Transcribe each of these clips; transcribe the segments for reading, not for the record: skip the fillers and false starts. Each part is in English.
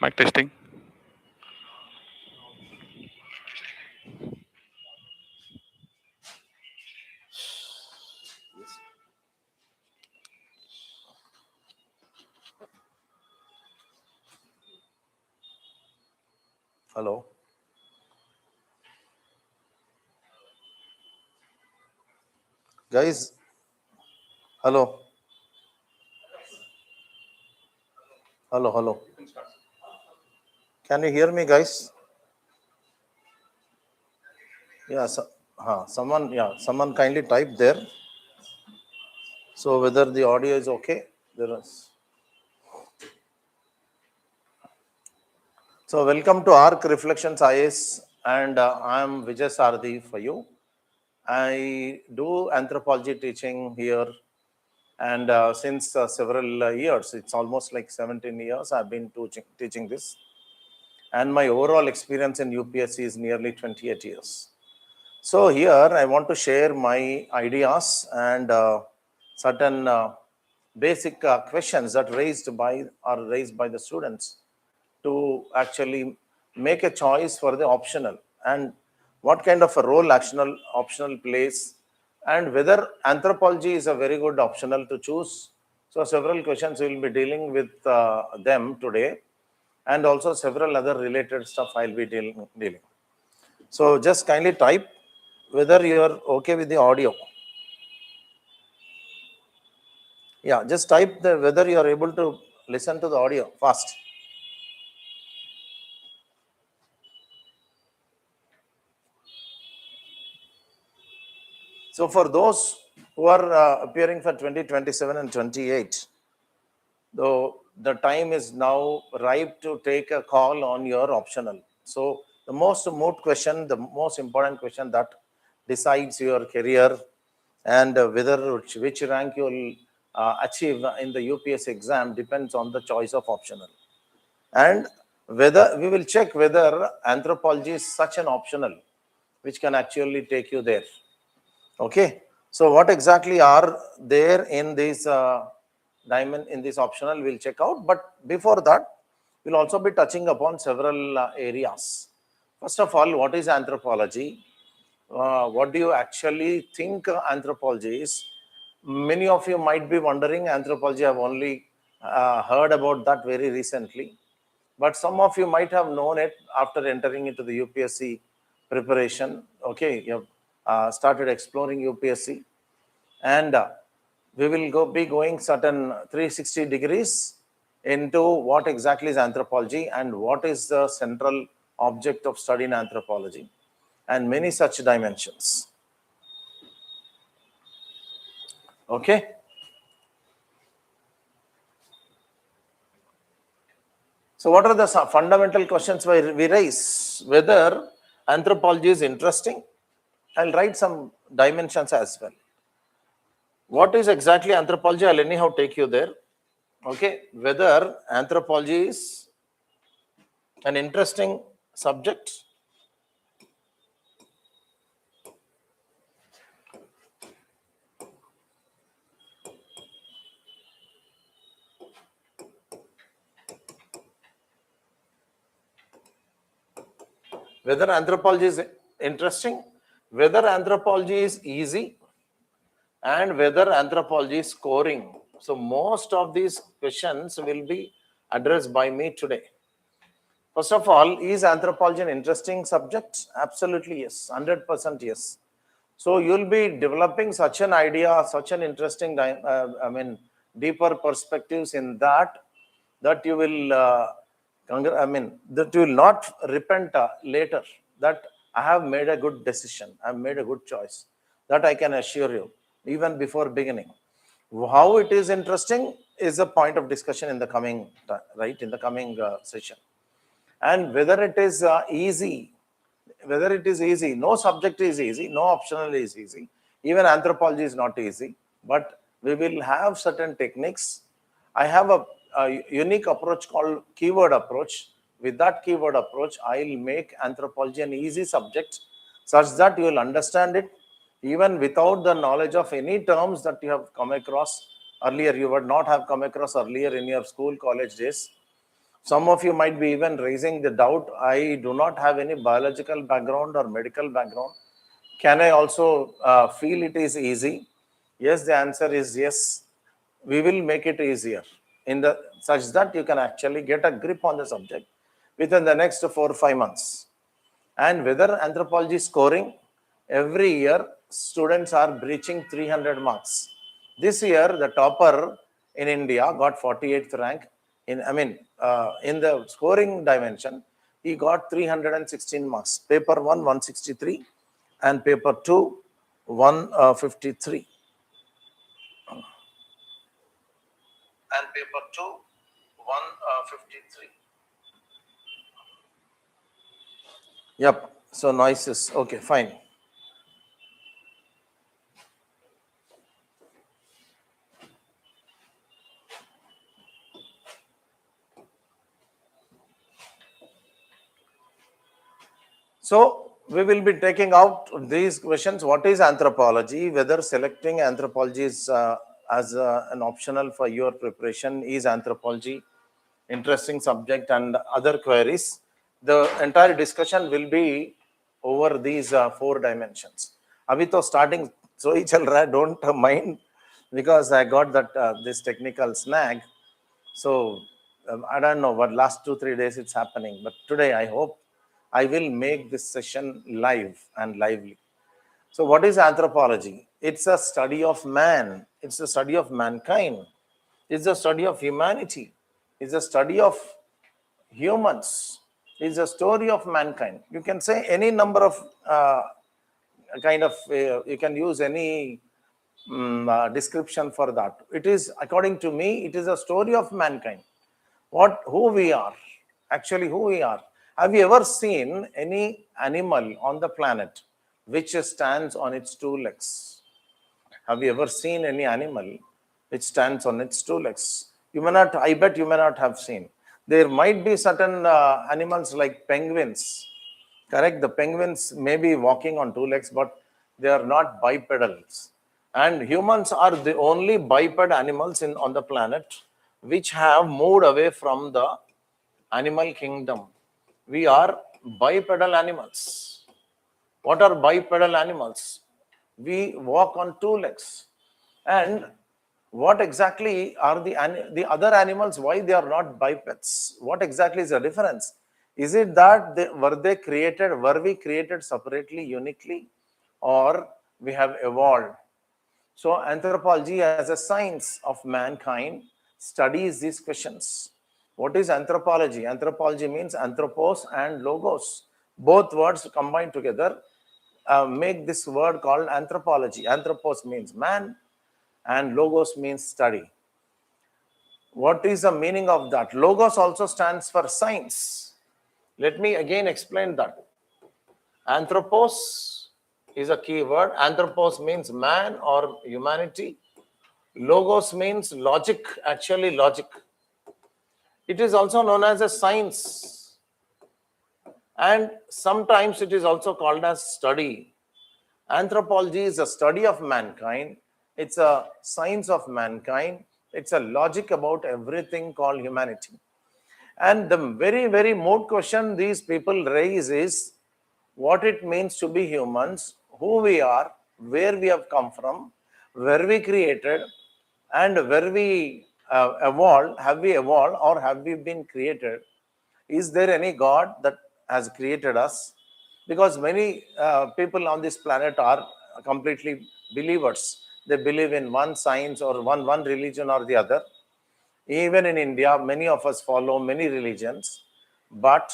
Mic testing. Hello. Guys, hello. Hello, hello. Can you hear me, guys? Yeah, someone kindly type there. So whether the audio is okay, there is. So welcome to ARK Reflections IAS, and I am Vijay Sarthi for you. I do anthropology teaching here, and since several years, it's almost like 17 years I've been teaching this. And my overall experience in UPSC is nearly 28 years. So here I want to share my ideas and certain basic questions that are raised by the students to actually make a choice for the optional, and what kind of a role optional plays, and whether anthropology is a very good optional to choose. So several questions we will be dealing with them today, and also several other related stuff I'll be dealing. So just kindly type whether you are okay with the audio. Yeah, just type whether you are able to listen to the audio fast. So for those who are appearing for 2027 and 28, though the time is now ripe to take a call on your optional. So the most important question that decides your career and which rank you will achieve in the UPS exam depends on the choice of optional. And whether we will check whether anthropology is such an optional which can actually take you there. Okay, so what exactly are there in this in this optional, we'll check out. But before that, we'll also be touching upon several areas. First of all, what is anthropology? What do you actually think anthropology is? Many of you might be wondering, anthropology, I've only heard about that very recently. But some of you might have known it after entering into the UPSC preparation. Okay, you have started exploring UPSC, and we will be going certain 360 degrees into what exactly is anthropology and what is the central object of study in anthropology, and many such dimensions. Okay. So what are the fundamental questions we raise? Whether anthropology is interesting. I'll write some dimensions as well. What is exactly anthropology? I'll anyhow take you there. Okay. Whether anthropology is an interesting subject. Whether anthropology is interesting, whether anthropology is easy, and whether anthropology is scoring. So most of these questions will be addressed by me today. First of all, is anthropology an interesting subject? Absolutely yes, 100% yes. So you'll be developing such an idea, such an interesting, deeper perspectives in that you will, that you will not repent later that I have made a good decision, I have made a good choice. That I can assure you, even before beginning. How it is interesting is a point of discussion in the coming, session. And whether it is easy, no subject is easy, no optional is easy. Even anthropology is not easy, but we will have certain techniques. I have a unique approach called keyword approach. With that keyword approach, I'll make anthropology an easy subject such that you will understand it even without the knowledge of any terms that you have come across earlier, you would not have come across earlier in your school, college days. Some of you might be even raising the doubt, I do not have any biological background or medical background. Can I also feel it is easy? Yes, the answer is yes. We will make it easier in the such that you can actually get a grip on the subject within the next 4 or 5 months. And whether anthropology scoring, every year students are breaching 300 marks. This year, the topper in India got 48th rank. In the scoring dimension, he got 316 marks. Paper 1, 163, and paper 2, 153. And paper 2, 153. Yep. So noises. Okay, fine. So we will be taking out these questions. What is anthropology? Whether selecting anthropology is as an optional for your preparation, is anthropology interesting subject, and other queries. The entire discussion will be over these 4 dimensions. Abhi to starting so hi chal raha hai, don't mind, because I got that this technical snag. So I don't know what last 2-3 days it's happening, but today I hope I will make this session live and lively. So what is anthropology? It's a study of man. It's a study of mankind. It's a study of humanity. It's a study of humans. It's a story of mankind. You can say any number of you can use any description for that. It is, according to me, it is a story of mankind. Who we are, actually who we are. Have you ever seen any animal on the planet which stands on its 2 legs? Have you ever seen any animal which stands on its 2 legs? You may not, I bet you may not have seen. There might be certain animals like penguins. Correct? The penguins may be walking on 2 legs, but they are not bipedals. And humans are the only biped animals on the planet which have moved away from the animal kingdom. We are bipedal animals. What are bipedal animals? We walk on 2 legs. And what exactly are the other animals? Why they are not bipeds? What exactly is the difference? Is it that were we created separately, uniquely, or we have evolved? So anthropology as a science of mankind studies these questions. What is anthropology? Anthropology means anthropos and logos. Both words combined together make this word called anthropology. Anthropos means man and logos means study. What is the meaning of that? Logos also stands for science. Let me again explain that. Anthropos is a key word. Anthropos means man or humanity. Logos means logic, actually logic. It is also known as a science. And sometimes it is also called as study. Anthropology is a study of mankind. It's a science of mankind. It's a logic about everything called humanity. And the very, very moot question these people raise is what it means to be humans, who we are, where we have come from, where we created, and where we evolved. Have we evolved or have we been created? Is there any God that has created us? Because many people on this planet are completely believers. They believe in one science or one religion or the other. Even in India, many of us follow many religions, but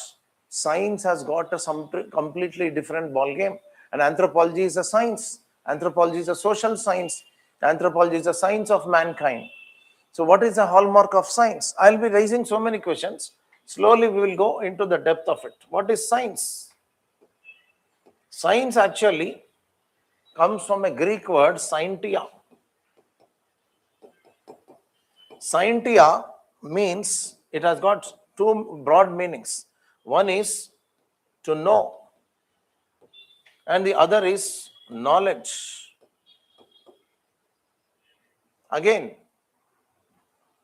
science has got some completely different ball game. And anthropology is a science. Anthropology is a social science. Anthropology is a science of mankind. So what is the hallmark of science? I'll be raising so many questions. Slowly we will go into the depth of it. What is science? Science actually comes from a Greek word, scientia. Scientia means, it has got 2 broad meanings. One is to know, and the other is knowledge. Again,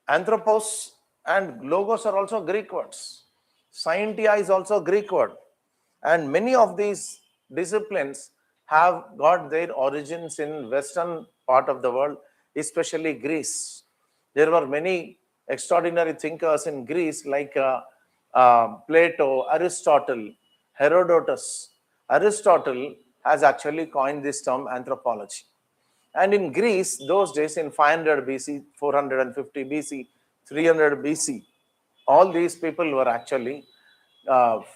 anthropos And logos are also Greek words. Scientia is also a Greek word. And many of these disciplines have got their origins in western part of the world, especially Greece. There were many extraordinary thinkers in Greece like Plato, Aristotle, Herodotus. Aristotle has actually coined this term anthropology. And in Greece, those days in 500 BC, 450 BC, 300 BC, all these people were actually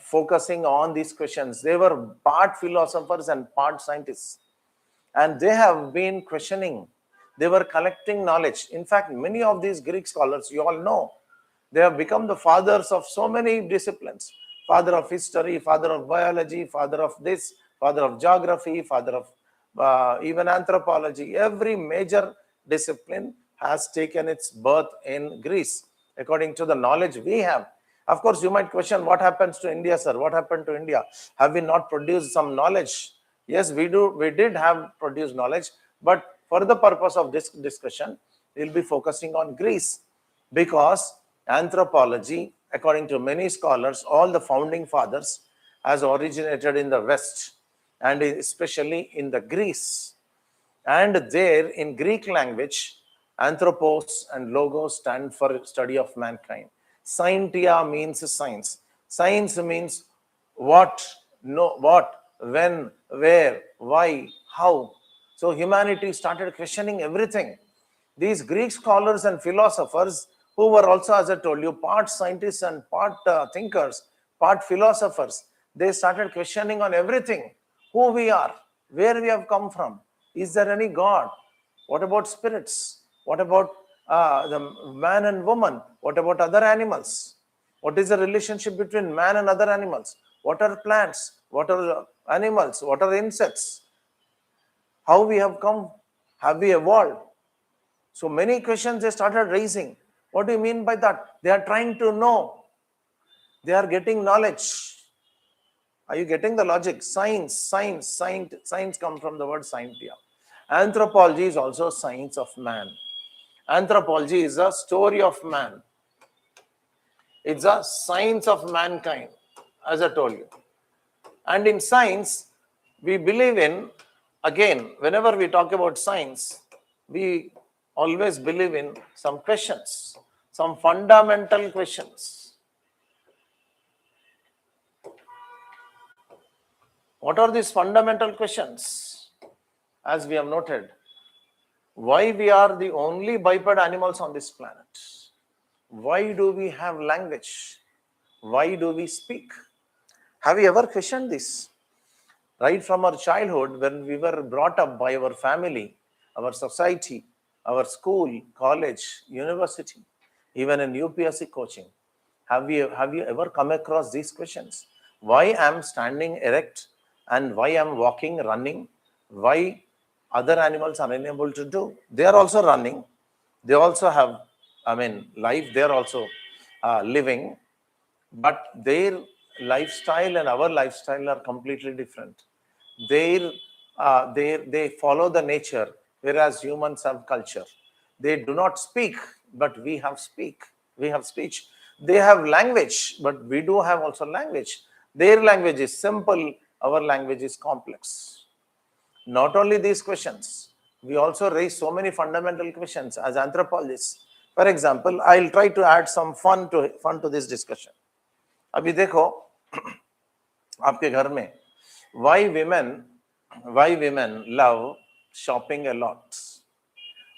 focusing on these questions. They were part philosophers and part scientists. And they have been questioning. They were collecting knowledge. In fact, many of these Greek scholars, you all know, they have become the fathers of so many disciplines. Father of history, father of biology, father of this, father of geography, father of even anthropology. Every major discipline has taken its birth in Greece, according to the knowledge we have. Of course, you might question, what happens to India, sir? What happened to India? Have we not produced some knowledge? Yes, we do. We did have produced knowledge, but for the purpose of this discussion, we'll be focusing on Greece, because anthropology, according to many scholars, all the founding fathers, has originated in the West, and especially in the Greece. And there, in Greek language, anthropos and logos stand for study of mankind. Scientia means science. Science means what, no, what, when, where, why, how. So humanity started questioning everything. These Greek scholars and philosophers, who were also, as I told you, part scientists and part thinkers, part philosophers, they started questioning on everything. Who we are, where we have come from, is there any God? What about spirits? What about the man and woman? What about other animals? What is the relationship between man and other animals? What are plants? What are animals? What are insects? How we have come? Have we evolved? So many questions they started raising. What do you mean by that? They are trying to know. They are getting knowledge. Are you getting the logic? Science comes from the word scientia. Anthropology is also science of man. Anthropology is a story of man. It's a science of mankind, as I told you. And in science, we believe in, again, whenever we talk about science, we always believe in some questions, some fundamental questions. What are these fundamental questions? As we have noted, why we are the only biped animals on this planet? Why do we have language? Why do we speak? Have you ever questioned this? Right from our childhood, when we were brought up by our family, our society, our school, college, university, even in UPSC coaching, have you ever come across these questions? Why am standing erect and why am walking, running? Why other animals are unable to do? They are also running. They also have, life. They are also living, but their lifestyle and our lifestyle are completely different. They follow the nature, whereas humans have culture. They do not speak, but we have speak. We have speech. They have language, but we do have also language. Their language is simple. Our language is complex. Not only these questions, we also raise so many fundamental questions as anthropologists. For example, I'll try to add some fun to this discussion. अभी देखो आपके घर में why women love shopping a lot,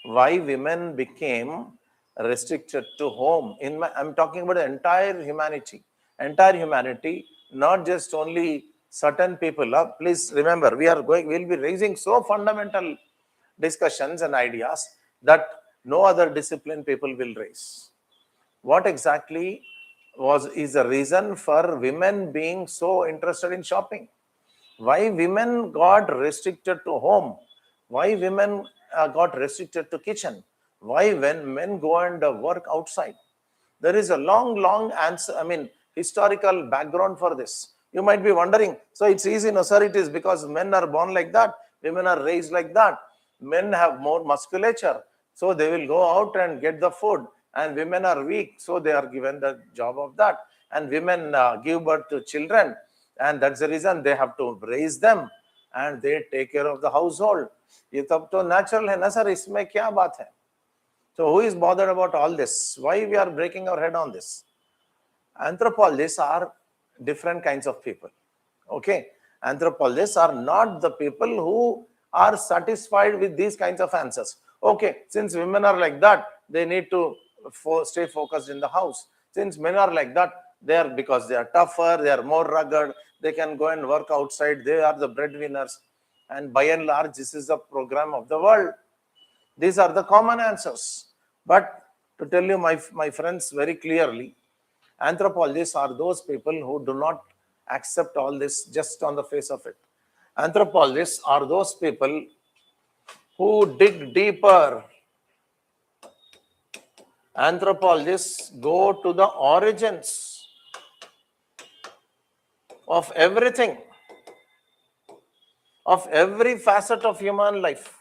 why women became restricted to home. I'm talking about the entire humanity, not just only certain people. Please remember, we'll be raising so fundamental discussions and ideas that no other discipline people will raise. What exactly is the reason for women being so interested in shopping? Why women got restricted to home? Why women got restricted to kitchen? Why when men go and work outside? There is a long answer, historical background for this. You might be wondering, so it's easy, no sir, it is because men are born like that, women are raised like that. Men have more musculature, so they will go out and get the food. and women are weak, so they are given the job of that. And women give birth to children, and that's the reason they have to raise them, and they take care of the household. ये तब तो natural है ना sir, इसमें क्या बात है? So who is bothered about all this? Why we are breaking our head on this? Anthropologists are different kinds of people. Okay, anthropologists are not the people who are satisfied with these kinds of answers. Okay, since women are like that, they need to stay focused in the house. Since men are like that, they are, because they are tougher, they are more rugged, they can go and work outside, they are the breadwinners. And by and large, this is the program of the world. These are the common answers. But to tell you, my friends, very clearly, anthropologists are those people who do not accept all this just on the face of it. Anthropologists are those people who dig deeper. Anthropologists go to the origins of everything, of every facet of human life,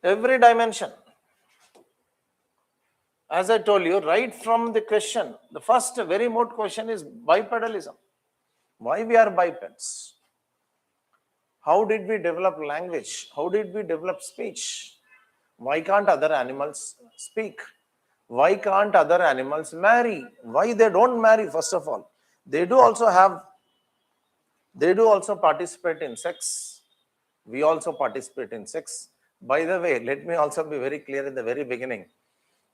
every dimension. As I told you, right from the question, the first very moot question is bipedalism. Why we are bipeds? How did we develop language? How did we develop speech? Why can't other animals speak? Why can't other animals marry? Why they don't marry, first of all? They do also participate in sex. We also participate in sex. By the way, let me also be very clear in the very beginning.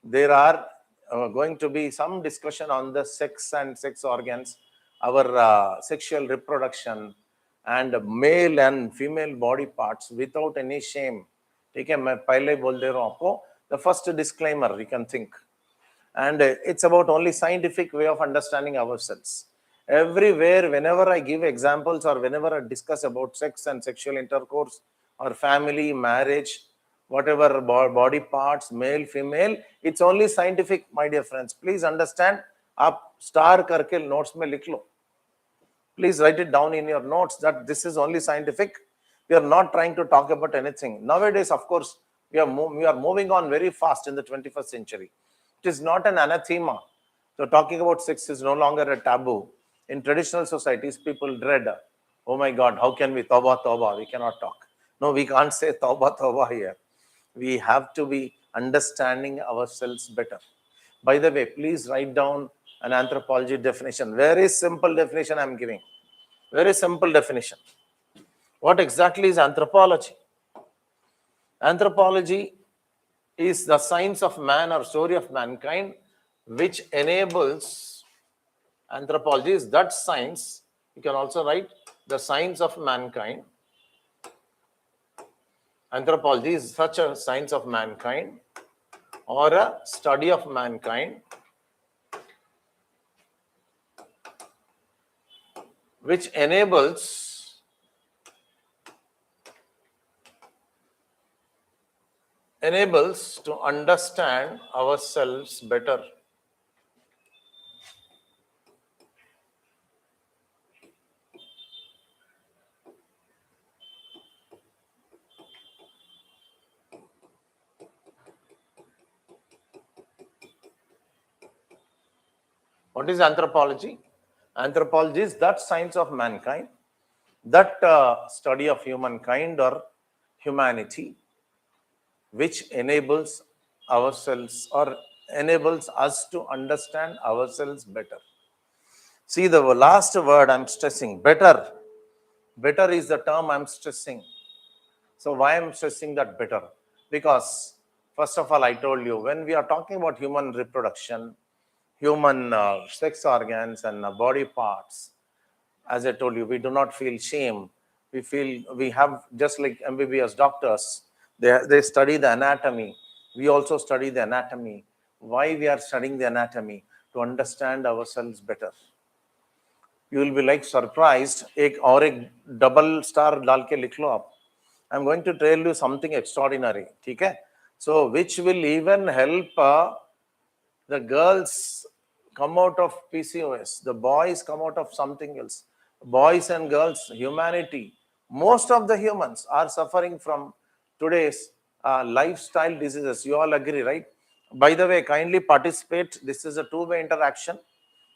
There are going to be some discussion on the sex and sex organs, our sexual reproduction, and male and female body parts without any shame. ठीक है, मैं पहले बोल दे रहा हूँ आपको. The first disclaimer you can think, and it's about only scientific way of understanding ourselves. Everywhere, whenever I give examples or whenever I discuss about sex and sexual intercourse or family, marriage, whatever body parts, male, female, it's only scientific, my dear friends. Please understand. आप star करके notes में लिख लो. Please write it down in your notes that this is only scientific. We are not trying to talk about anything. Nowadays, of course, we are moving on very fast in the 21st century. It is not an anathema. So talking about sex is no longer a taboo. In traditional societies, people dread, oh my God, how can we tawbah, tawbah? We cannot talk. No, we can't say tawbah, tawbah here. We have to be understanding ourselves better. By the way, please write down an anthropology definition. Very simple definition I'm giving. Very simple definition. What exactly is anthropology? Anthropology is the science of man or story of mankind, which enables, anthropology is that science. You can also write the science of mankind. Anthropology is such a science of mankind or a study of mankind which enables to understand ourselves better. What is anthropology? Anthropology is that science of mankind, that study of humankind or humanity, which enables ourselves or enables us to understand ourselves better. See, the last word I'm stressing, better. Better is the term I'm stressing. So why I'm stressing that better? Because first of all, I told you, when we are talking about human reproduction, human sex organs and body parts, as I told you, we do not feel shame. We have, just like MBBS doctors, they study the anatomy. We also study the anatomy. Why we are studying the anatomy? To understand ourselves better. You will be like surprised. एक double star डाल के लिख लो आप. I'm going to tell you something extraordinary. ठीक है? So which will even help the girls come out of PCOS. The boys come out of something else. Boys and girls, humanity. Most of the humans are suffering from today's lifestyle diseases. You all agree, right? By the way, kindly participate. This is a two-way interaction.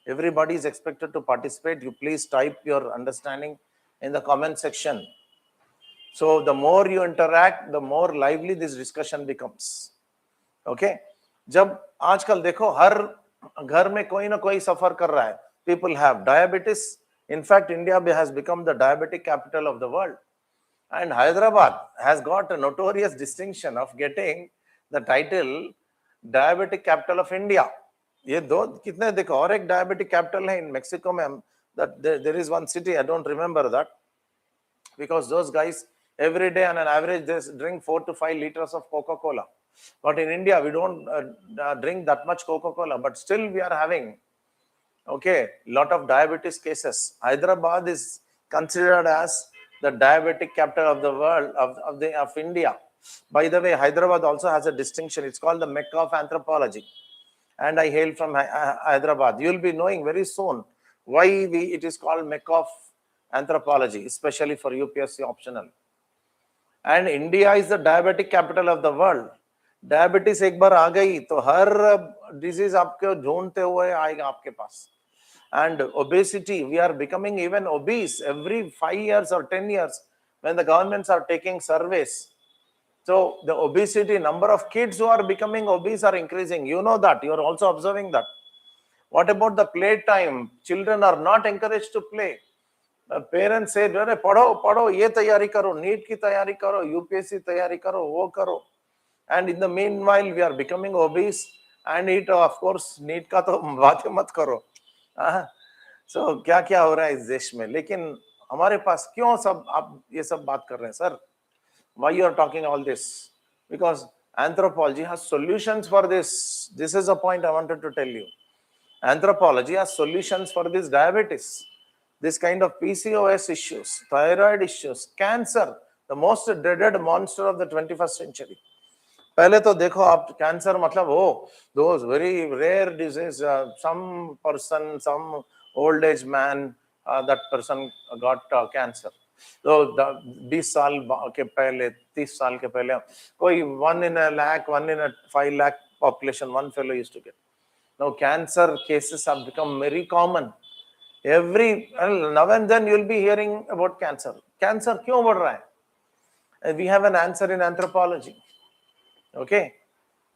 Everybody is expected to participate. You please type your understanding in the comment section. So the more you interact, the more lively this discussion becomes. Okay? जब आजकल देखो हर घर में कोई ना कोई सफर कर रहा है. People have diabetes. In fact, India has become the diabetic capital of the world. And Hyderabad has got a notorious distinction of getting the title diabetic capital of India. ये दो कितने देखो और एक diabetic capital है in Mexico में, that there is one city, I don't remember that, because those guys every day on an average they drink 4 to 5 liters of Coca-Cola. But in India we don't drink that much Coca-Cola, but still we are having lot of diabetes cases. Hyderabad is considered as the diabetic capital of the world, of India. By the way, Hyderabad also has a distinction. It's called the Mecca of Anthropology. And I hail from Hyderabad. You will be knowing very soon why it is called Mecca of Anthropology, especially for UPSC optional. And India is the diabetic capital of the world. Diabetes एक बार आ गई तो हर disease आपके ढूंढते हुए आएगा आपके पास. And obesity, we are becoming even obese every 5 years or 10 years when the governments are taking surveys. So the obesity, number of kids who are becoming obese are increasing. You know that. You are also observing that. What about the playtime? Children are not encouraged to play. Parents say, "अरे पढ़ो, ये तैयारी करो, NEET की तैयारी करो, UPSC तैयारी करो, वो करो." And in the meanwhile, we are becoming obese and eat, of course, NEET का तो बात मत करो. So क्या क्या हो रहा है इस देश में, लेकिन हमारे पास क्यों सब आप ये सब बात कर रहे हैं sir? Why you are talking all this? Because anthropology has solutions for this. This is a point I wanted to tell you. Anthropology has solutions for this diabetes, this kind of PCOS issues, thyroid issues, cancer, the most dreaded monster of the 21st century. पहले तो देखो आप cancer मतलब those very rare disease, some person, some old age man, that person got cancer. तो 20 साल के पहले, 30 साल के पहले कोई 1 in a lakh, 1 in a 5 lakh population, one fellow used to get. Now cancer cases have become very common. Now and then you will be hearing about cancer. Cancer क्यों बढ़ रहा है? We have an answer in anthropology. Okay,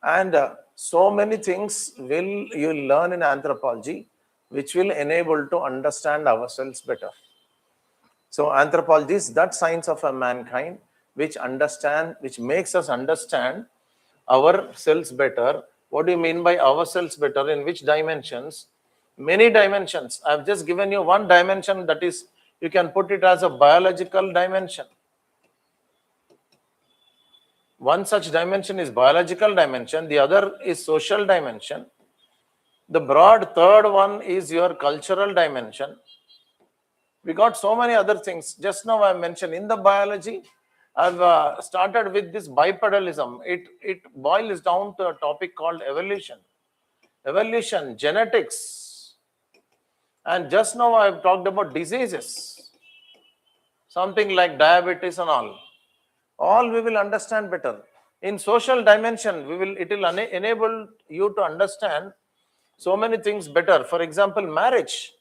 and so many things you'll learn in anthropology which will enable to understand ourselves better. So anthropology is that science of a mankind which makes us understand ourselves better. What do you mean by ourselves better? In which dimensions? Many dimensions. I've just given you one dimension, that is, you can put it as a biological dimension. One such dimension is biological dimension, the other is social dimension. The broad third one is your cultural dimension. We got so many other things. Just now I mentioned in the biology, I've started with this bipedalism. It boils down to a topic called evolution. Evolution, genetics. And just now I've talked about diseases. Something like diabetes and all. All we will understand better. In social dimension, it will enable you to understand so many things better. For example, marriage.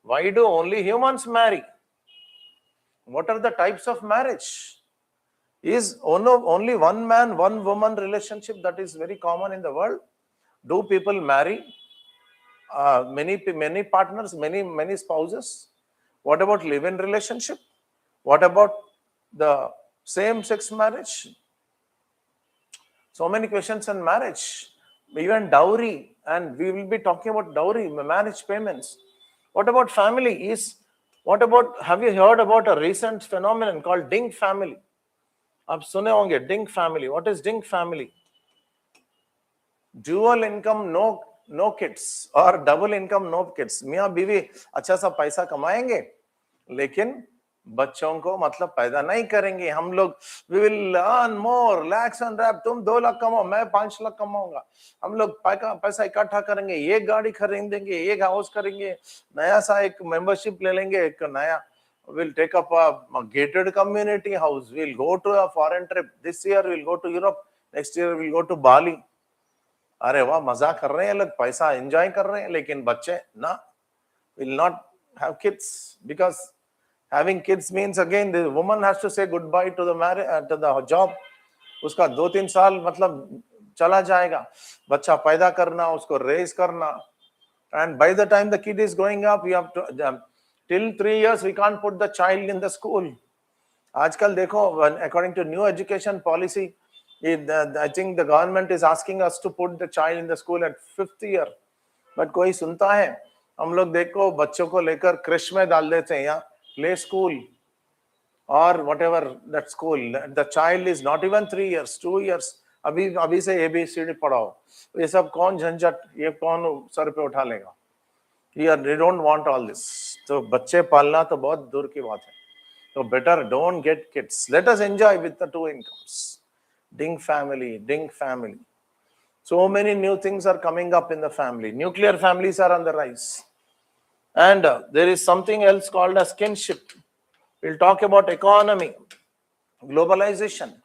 Why do only humans marry? What are the types of marriage? Is only one man, one woman relationship that is very common in the world? Do people marry many partners, many spouses? What about live-in relationship? What about the same-sex marriage? So many questions on marriage. Even dowry, and we will be talking about dowry, marriage payments. What about family? Have you heard about a recent phenomenon called Ding family? आप सुने होंगे Ding family. What is Ding family? Dual income, no kids, or double income, no kids. मियाँ बीवी अच्छा सा पैसा कमाएंगे, लेकिन बच्चों को मतलब पैदा नहीं करेंगे. हम लोग we will earn more lakhs and lakhs. तुम 2 लाख कमाओ, मैं 5 लाख कमाऊंगा. हम लोग पैसा इकट्ठा करेंगे, ये गाड़ी खरीदेंगे, ये हाउस करेंगे, नया सा एक मेंबरशिप ले लेंगे, एक नया we'll take up a gated community house. We'll go to a foreign trip. This year we'll go to Europe. Next year we'll go to Bali. अरे वाह, मजा कर रहे हैं लोग, पैसा एंजॉय कर रहे हैं, लेकिन बच्चे ना, will not have kids, because having kids means again the woman has to say goodbye to the marriage, to the job. उसका 2-3 साल मतलब चला जाएगा, बच्चा पैदा करना, उसको रेज करना, and by the time the kid is growing up, we have to till 3 years we can't put the child in the school. आजकल देखो, according to new education policy, I think the government is asking us to put the child in the school at 5th year. But कोई सुनता है? हम लोग देखो बच्चों को लेकर क्रेश में डाल देते हैं, या play school or whatever that school. The child is not even 3 years, 2 years. अभी से ABCD पढ़ाओ. ये सब कौन झंझट, ये कौन सर पे उठा लेगा? They don't want all this. तो बच्चे पालना तो बहुत दूर की बात है. So better don't get kids. Let us enjoy with the 2 incomes. Ding family, ding family. So many new things are coming up in the family. Nuclear families are on the rise. And there is something else called as kinship. We'll talk about economy, globalization.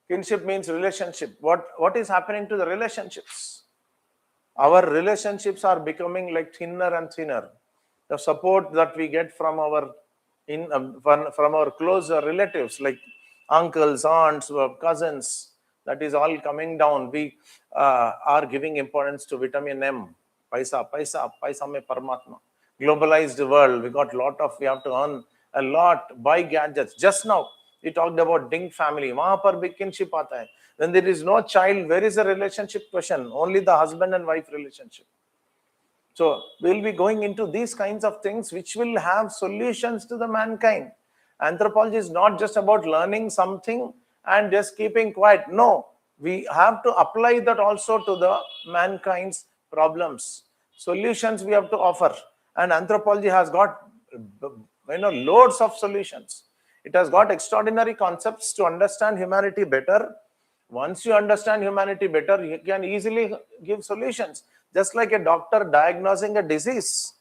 Kinship means relationship. What is happening to the relationships? Our relationships are becoming like thinner and thinner. The support that we get from our close relatives like uncles, aunts, cousins, that is all coming down. We are giving importance to vitamin M. Paisa mein Paramatma. Globalized world, we have to earn a lot, buy gadgets. Just now, we talked about ding family. Wahan par big kinship aata hai. When there is no child, where is the relationship question? Only the husband and wife relationship. So we'll be going into these kinds of things which will have solutions to the mankind. Anthropology is not just about learning something and just keeping quiet. No, we have to apply that also to the mankind's problems. Solutions we have to offer. And anthropology has got loads of solutions. It has got extraordinary concepts to understand humanity better. Once you understand humanity better, you can easily give solutions. Just like a doctor diagnosing a disease.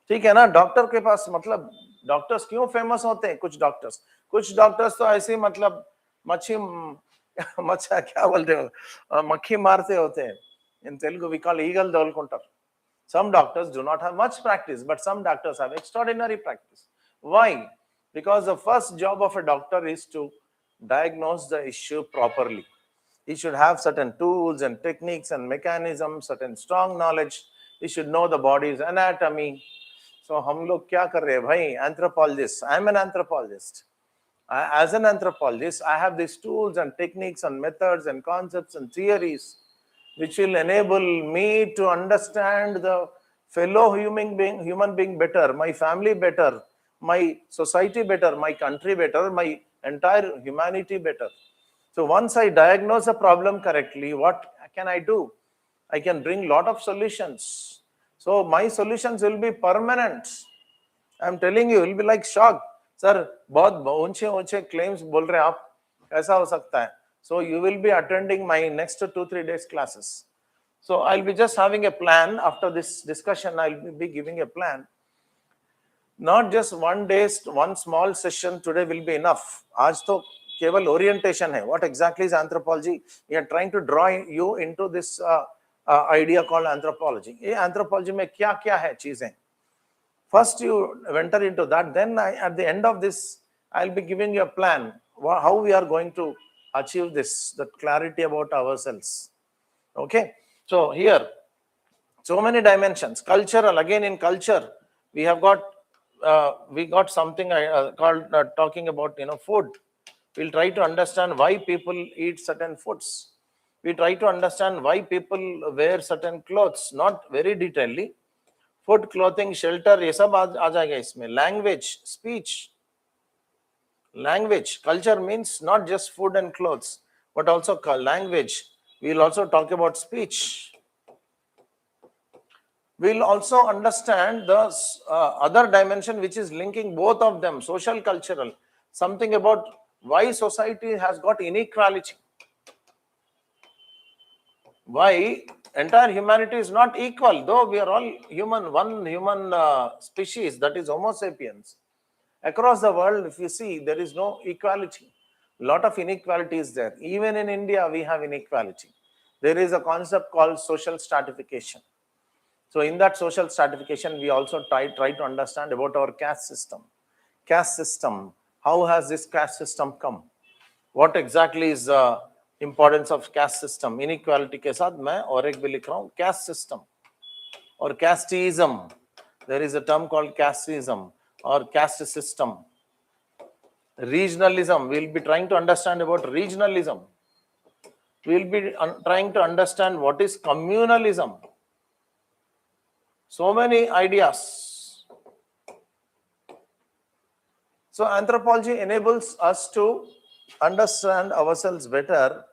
ठीक है ना, doctor के पास मतलब doctors क्यों famous होते हैं? कुछ doctors तो ऐसे मतलब मच्छा क्या बोलते हो, मक्खी मारते होते हैं. In Telugu we call eagle dolkuntar. Some doctors do not have much practice, but some doctors have extraordinary practice. Why? Because the first job of a doctor is to diagnose the issue properly. He should have certain tools and techniques and mechanisms, certain strong knowledge. He should know the body's anatomy. So, हम लोग क्या कर रहे हैं भाई? Anthropologist. I am an anthropologist. As an anthropologist, I have these tools and techniques and methods and concepts and theories which will enable me to understand the fellow human being better, my family better, my society better, my country better, my entire humanity better. So once I diagnose a problem correctly, what can I do? I can bring a lot of solutions. So my solutions will be permanent. I'm telling you, it will be like shock. Sir, बहुत ऊंचे claims बोल रहे हैं आप, कैसा हो सकता है? So you will be attending my next 2-3 days classes. So I'll be just having a plan. After this discussion, I'll be giving a plan. Not just one small session today will be enough. आज तो केवल orientation है. What exactly is anthropology? We are trying to draw you into this idea called anthropology. ये anthropology में क्या है चीजें? First you enter into that. Then at the end of this, I'll be giving you a plan how we are going to achieve this, that clarity about ourselves. Okay. So here, so many dimensions. Cultural. Again, in culture, we have got something called talking about food. We'll try to understand why people eat certain foods. We try to understand why people wear certain clothes, not very detailedly. Food, clothing, shelter, ये सब आ जाएगा इसमें. Language, speech. Language, culture means not just food and clothes, but also language. We'll also talk about speech. We'll also understand the other dimension which is linking both of them, social, cultural. Something about why society has got inequality. Why entire humanity is not equal, though we are all human, one human species, that is Homo sapiens. Across the world, if you see, there is no equality. Lot of inequality is there. Even in India, we have inequality. There is a concept called social stratification. So in that social stratification, we also try to understand about our caste system. Caste system, how has this caste system come? What exactly is the importance of caste system? Inequality के साथ मैं और एक भी लिख रहा हूँ, caste system or casteism. There is a term called casteism or caste system. Regionalism, we'll be trying to understand about regionalism. We'll be trying to understand what is communalism. So many ideas. So anthropology enables us to understand ourselves better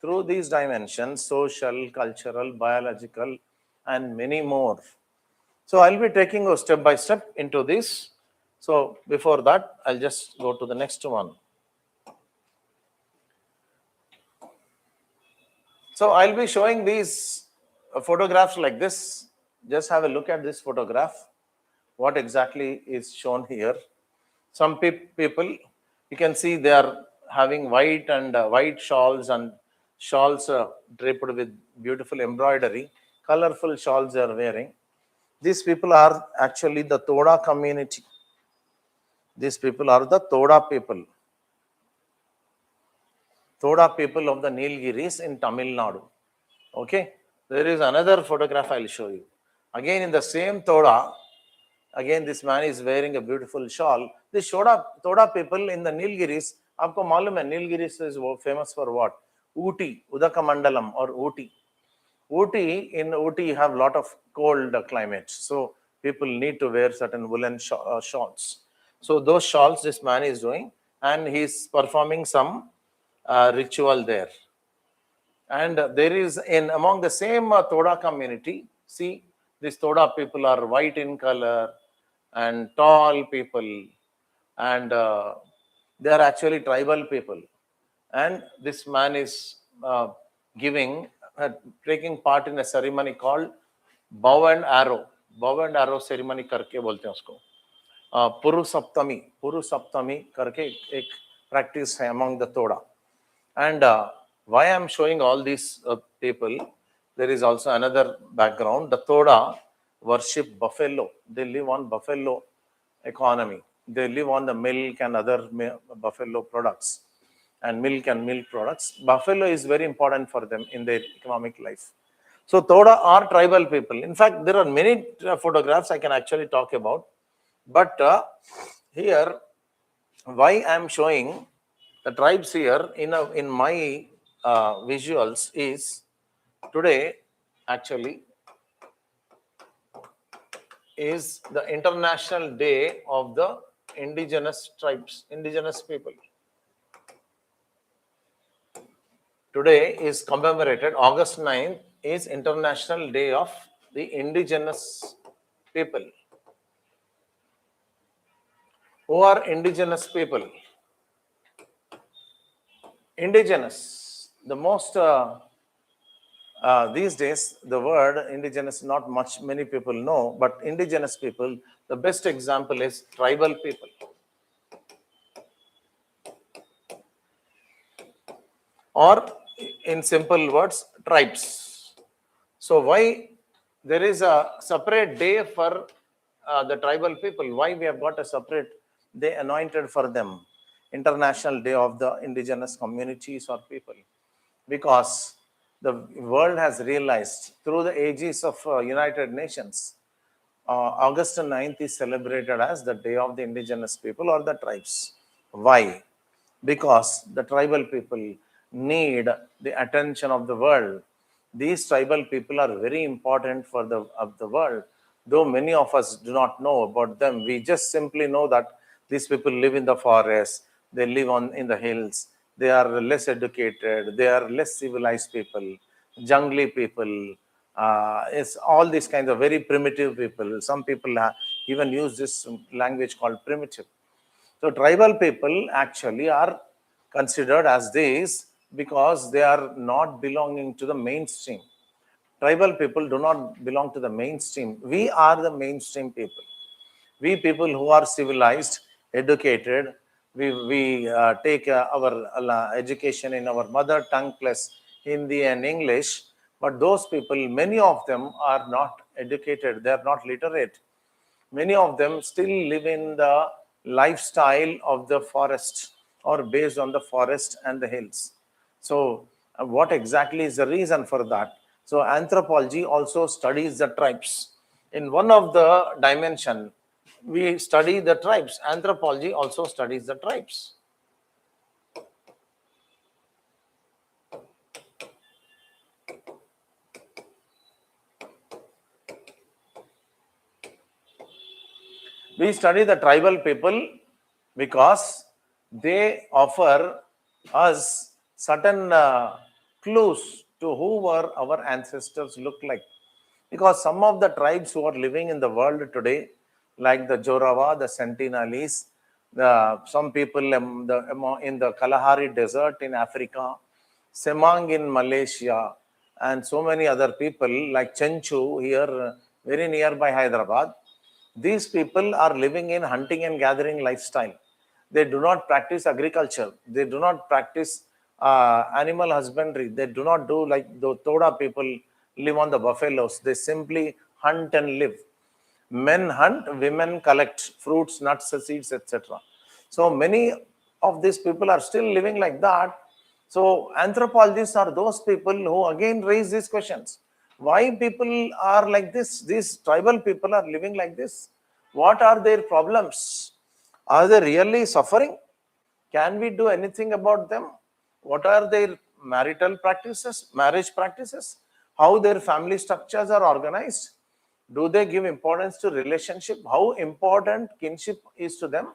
through these dimensions: social, cultural, biological, and many more. So I'll be taking you step by step into this. So before that, I'll just go to the next one. So I'll be showing these photographs like this. Just have a look at this photograph. What exactly is shown here? Some people, you can see they are having white and white shawls and shawls draped with beautiful embroidery. Colorful shawls they are wearing. These people are actually the Toda community. These people are the Toda people. Toda people of the Nilgiris in Tamil Nadu. Okay. There is another photograph I'll show you. Again in the same Toda, again this man is wearing a beautiful shawl. This Toda people in the Nilgiris, आपको मालूम है Nilgiris is famous for what? Ooty, Udakamandalam or Ooty. In Ooty you have a lot of cold climate. So people need to wear certain woolen shawls. So those shawls this man is doing and he is performing some ritual there. And there is among the same Toda community, see, these Toda people are white in color and tall people, and they are actually tribal people. And this man is taking part in a ceremony called bow and arrow. Bow and arrow ceremony करके बोलते हैं उसको. पुरु सप्तमी करके एक practice है among the Toda. And why I'm showing all these people, there is also another background. The Toda worship buffalo. They live on buffalo economy. They live on the milk and other buffalo products and milk products. Buffalo is very important for them in their economic life. So Toda are tribal people. In fact, there are many photographs I can actually talk about. But here, why I'm showing the tribes here in my visuals is today actually is the International Day of the Indigenous Tribes, indigenous people. Today is commemorated, August 9th is International Day of the Indigenous people. Who are indigenous people? Indigenous, the most these days the word indigenous not many people know, but indigenous people, the best example is tribal people. Or in simple words, tribes. So why there is a separate day for the tribal people? Why we have got a separate day anointed for them? International Day of the Indigenous Communities or People. Because the world has realized through the ages of United Nations, August 9th is celebrated as the Day of the Indigenous People or the tribes. Why? Because the tribal people need the attention of the world. These tribal people are very important for the world. Though many of us do not know about them, we just simply know that these people live in the forest, they live in the hills, they are less educated, they are less civilized people, jungly people, it's all these kinds of very primitive people. Some people even use this language called primitive. So tribal people actually are considered as these because they are not belonging to the mainstream. Tribal people do not belong to the mainstream. We are the mainstream people. We people who are civilized, educated, we take our education in our mother tongue plus Hindi and English. But those people, many of them are not educated. They are not literate. Many of them still live in the lifestyle of the forest or based on the forest and the hills. So, what exactly is the reason for that? So, anthropology also studies the tribes. In one of the dimension, we study the tribes. Anthropology also studies the tribes. We study the tribal people because they offer us certain clues to who were our ancestors look like. Because some of the tribes who are living in the world today, like the Jorawa, the Sentinelese, some people in the Kalahari Desert in Africa, Semang in Malaysia, and so many other people like Chenchu here, very nearby Hyderabad. These people are living in hunting and gathering lifestyle. They do not practice agriculture. They do not practice animal husbandry. They do not do like the Toda people live on the buffaloes. They simply hunt and live. Men hunt, women collect fruits, nuts, seeds, etc. So many of these people are still living like that. So anthropologists are those people who again raise these questions. Why people are like this? These tribal people are living like this. What are their problems? Are they really suffering? Can we do anything about them? What are their marital practices, marriage practices? How their family structures are organized? Do they give importance to relationship? How important kinship is to them?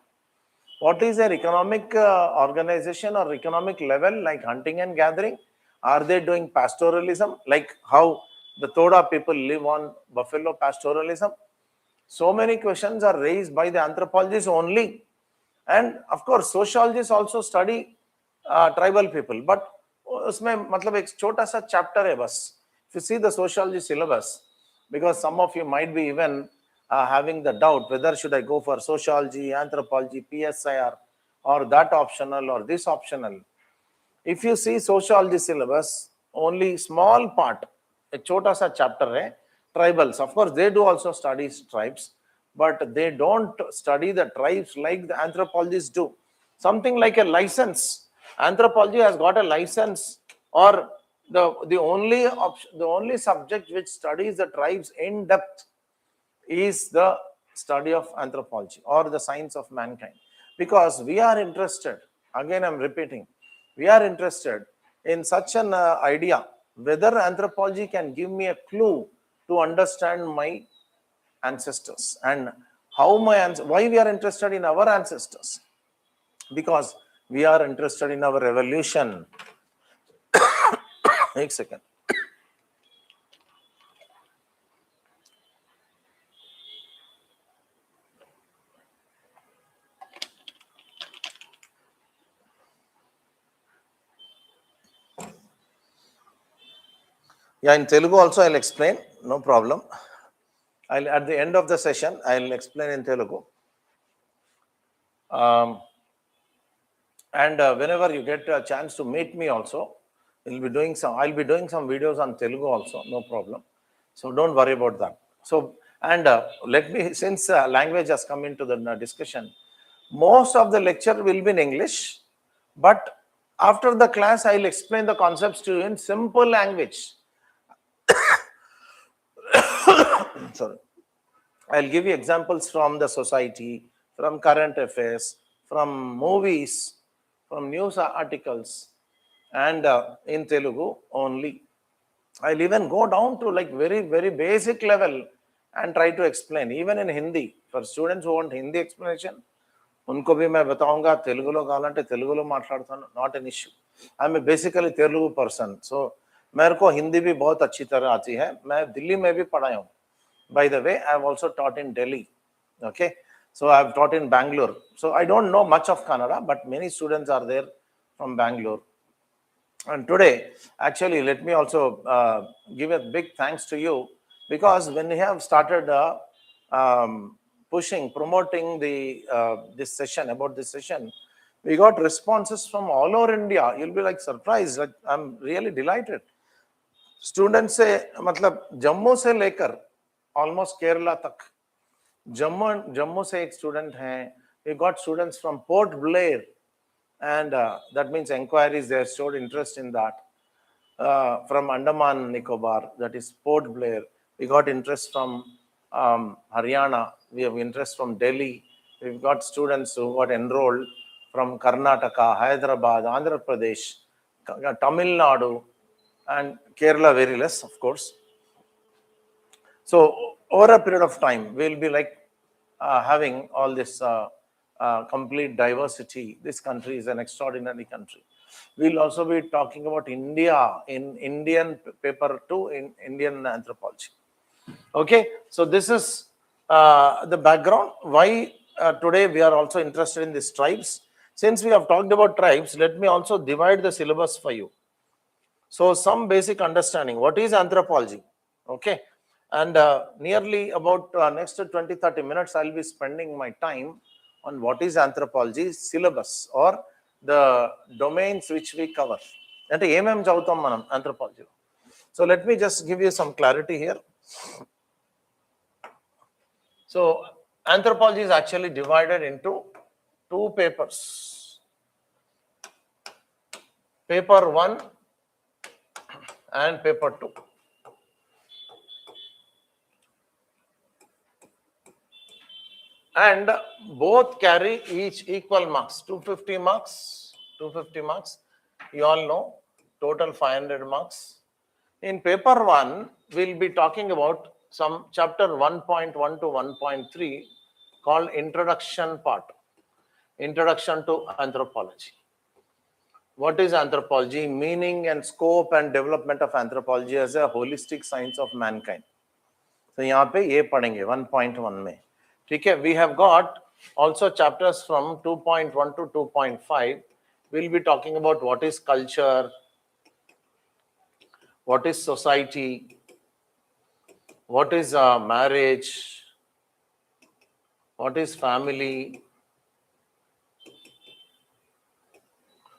What is their economic organization or economic level, like hunting and gathering? Are they doing pastoralism, like how the Toda people live on buffalo pastoralism? So many questions are raised by the anthropologists only. And of course, sociologists also study tribal people. But उसमें मतलब एक छोटा सा chapter है बस. If you see the sociology syllabus, because some of you might be even having the doubt whether should I go for sociology, anthropology, PSIR, or that optional or this optional. If you see sociology syllabus, only small part, a chota sa chapter hai, tribals. Of course, they do also study tribes, but they don't study the tribes like the anthropologists do. Something like a license. Anthropology has got a license, or the only subject which studies the tribes in depth is the study of anthropology or the science of mankind, because we are interested, again I'm repeating, we are interested in such an idea whether anthropology can give me a clue to understand my ancestors and why we are interested in our ancestors, because we are interested in our evolution. One second. Yeah, in Telugu also I'll explain, no problem. At the end of the session, I'll explain in Telugu. And whenever you get a chance to meet me also, I'll be doing some videos on Telugu also, no problem. So don't worry about that. So, and let me, since language has come into the discussion, most of the lecture will be in English, but after the class, I'll explain the concepts to you in simple language. Sorry. I'll give you examples from the society, from current affairs, from movies, from news articles, and in Telugu only. I'll even go down to like very, very basic level and try to explain, even in Hindi. For students who want Hindi explanation, उनको भी मैं बताऊंगा तेलुगुलो कावाలంటే తెలుగులో మాట్లాడతాను, not an issue. I'm a basically Telugu person, so मेरे को हिंदी भी बहुत अच्छी तरह आती है. मैं दिल्ली में भी पढ़ाया हूँ. By the way, I have also taught in Delhi. Okay, so I have taught in Bangalore. So I don't know much of Kannada, but many students are there from Bangalore. And today, actually, let me also give a big thanks to you, because when we have started promoting the this session, We got responses from all over India. You'll be like surprised. Like, I'm really delighted. Students से मतलब जम्मू से लेकर almost Kerala तक, जम्मू से एक student है. We got students from Port Blair, and that means inquiries. They showed interest in that. From Andaman Nicobar, that is Port Blair. We got interest from Haryana. We have interest from Delhi. We've got students who got enrolled from Karnataka, Hyderabad, Andhra Pradesh, Tamil Nadu, and Kerala very less, of course. So over a period of time, we'll be like having all this complete diversity. This country is an extraordinary country. We'll also be talking about India in Indian paper 2 in Indian anthropology. Okay, so this is the background. Why today we are also interested in these tribes. Since we have talked about tribes, let me also divide the syllabus for you. So some basic understanding. What is anthropology? Okay, and nearly about next 20-30 minutes, I'll be spending my time on what is anthropology syllabus or the domains which we cover. And anthropology. So let me just give you some clarity here. So anthropology is actually divided into two papers. Paper 1 and paper 2. And both carry each equal marks, 250 marks, 250 marks. You all know, total 500 marks. In paper 1, we'll be talking about some chapter 1.1 to 1.3 called introduction part, introduction to anthropology. What is anthropology? Meaning and scope and development of anthropology as a holistic science of mankind. So यहाँ पे ये पढ़ेंगे 1.1 में. ठीक है, we have got also chapters from 2.1 to 2.5. We'll be talking about what is culture, what is society, what is marriage, what is family,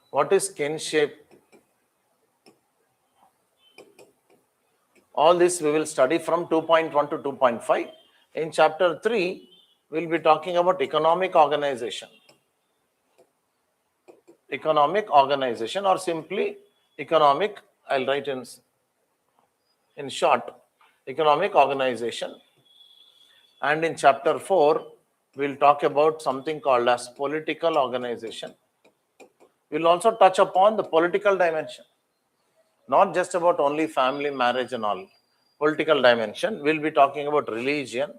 what is kinship. All this we will study from 2.1 to 2.5. In chapter 3, we'll be talking about economic organization. Economic organization, or simply economic, I'll write in short, economic organization. And in chapter 4, we'll talk about something called as political organization. We'll also touch upon the political dimension. Not just about only family, marriage and all. Political dimension. We'll be talking about religion.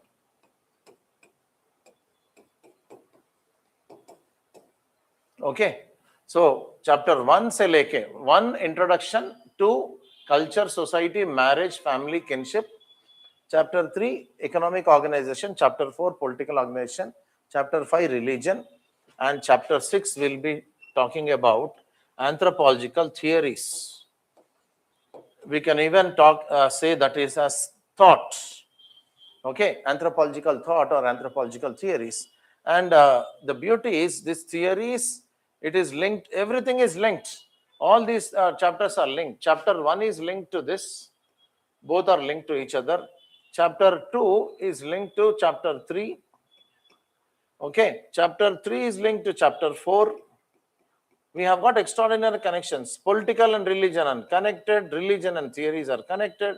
Okay. So, chapter 1 se leke, 1 introduction to culture, society, marriage, family, kinship. Chapter 3, economic organization. Chapter 4, political organization. Chapter 5, religion. And chapter 6 will be talking about anthropological theories. We can even say that is as thought. Okay, anthropological thought or anthropological theories. And the beauty is this theories, it is linked, everything is linked. All these chapters are linked. Chapter 1 is linked to this. Both are linked to each other. Chapter 2 is linked to chapter 3. Okay, chapter 3 is linked to chapter 4. We have got extraordinary connections. Political and religion are connected. Religion and theories are connected.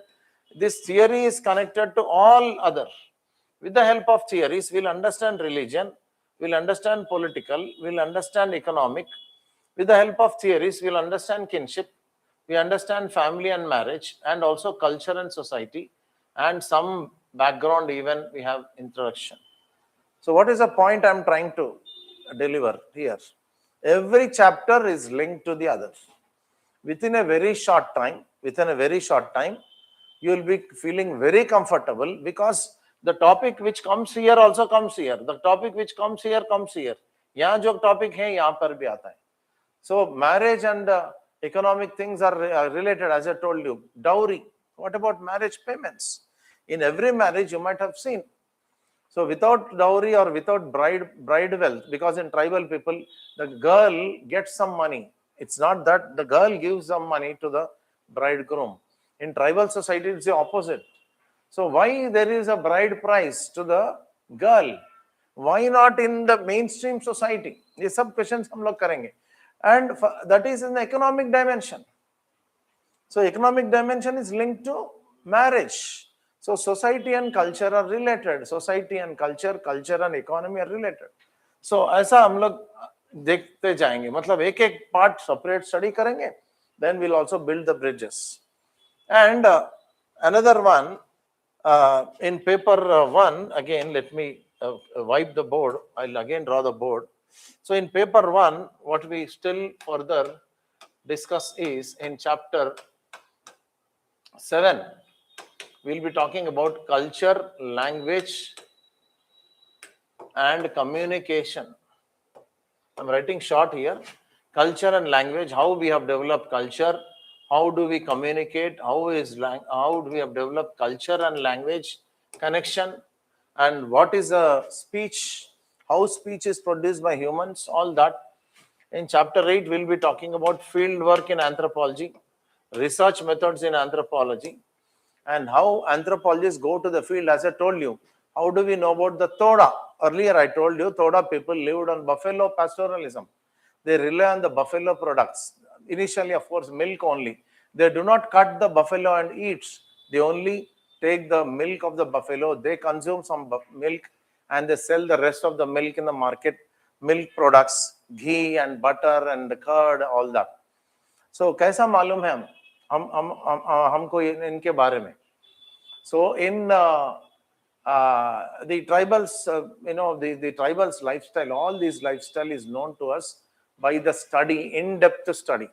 This theory is connected to all other. With the help of theories, we'll understand religion, we'll understand political, we'll understand economic. With the help of theories, we'll understand kinship, we understand family and marriage, and also culture and society, and some background even we have introduction. So what is the point I'm trying to deliver here? Every chapter is linked to the other. Within a very short time, you will be feeling very comfortable because the topic which comes here also comes here. The topic which comes here comes here. यहाँ जो topic है यहाँ पर भी आता है. So marriage and economic things are related, as I told you. Dowry. What about marriage payments? In every marriage you might have seen So without dowry or without bride wealth, because in tribal people, the girl gets some money. It's not that the girl gives some money to the bridegroom. In tribal society, it's the opposite. So why there is a bride price to the girl? Why not in the mainstream society? ये सब questions हम लोग करेंगे. And that is in the economic dimension. So economic dimension is linked to marriage. So society and culture are related. Society and culture, culture and economy are related. So ऐसा हम लोग देखते जाएंगे. मतलब एक एक part separate study करेंगे. Then we'll also build the bridges. And another one, in paper 1, again, let me wipe the board. I'll again draw the board. So in paper 1, what we still further discuss is in chapter 7, we'll be talking about culture, language, and communication. I'm writing short here. Culture and language, how we have developed culture, how do we communicate, how do we have developed culture and language connection, and what is a speech, how speech is produced by humans, all that. In chapter 8, we'll be talking about field work in anthropology, research methods in anthropology, and how anthropologists go to the field. As I told you, how do we know about the Toda? Earlier I told you, Toda people lived on buffalo pastoralism. They rely on the buffalo products. Initially, of course, milk only. They do not cut the buffalo and eat. They only take the milk of the buffalo. They consume some milk and they sell the rest of the milk in the market. Milk products, ghee and butter and the curd, all that. So, कैसा मालूम है हमको इनके बारे में? So, in the tribals, the tribals lifestyle, all these lifestyle is known to us by the study, in-depth study.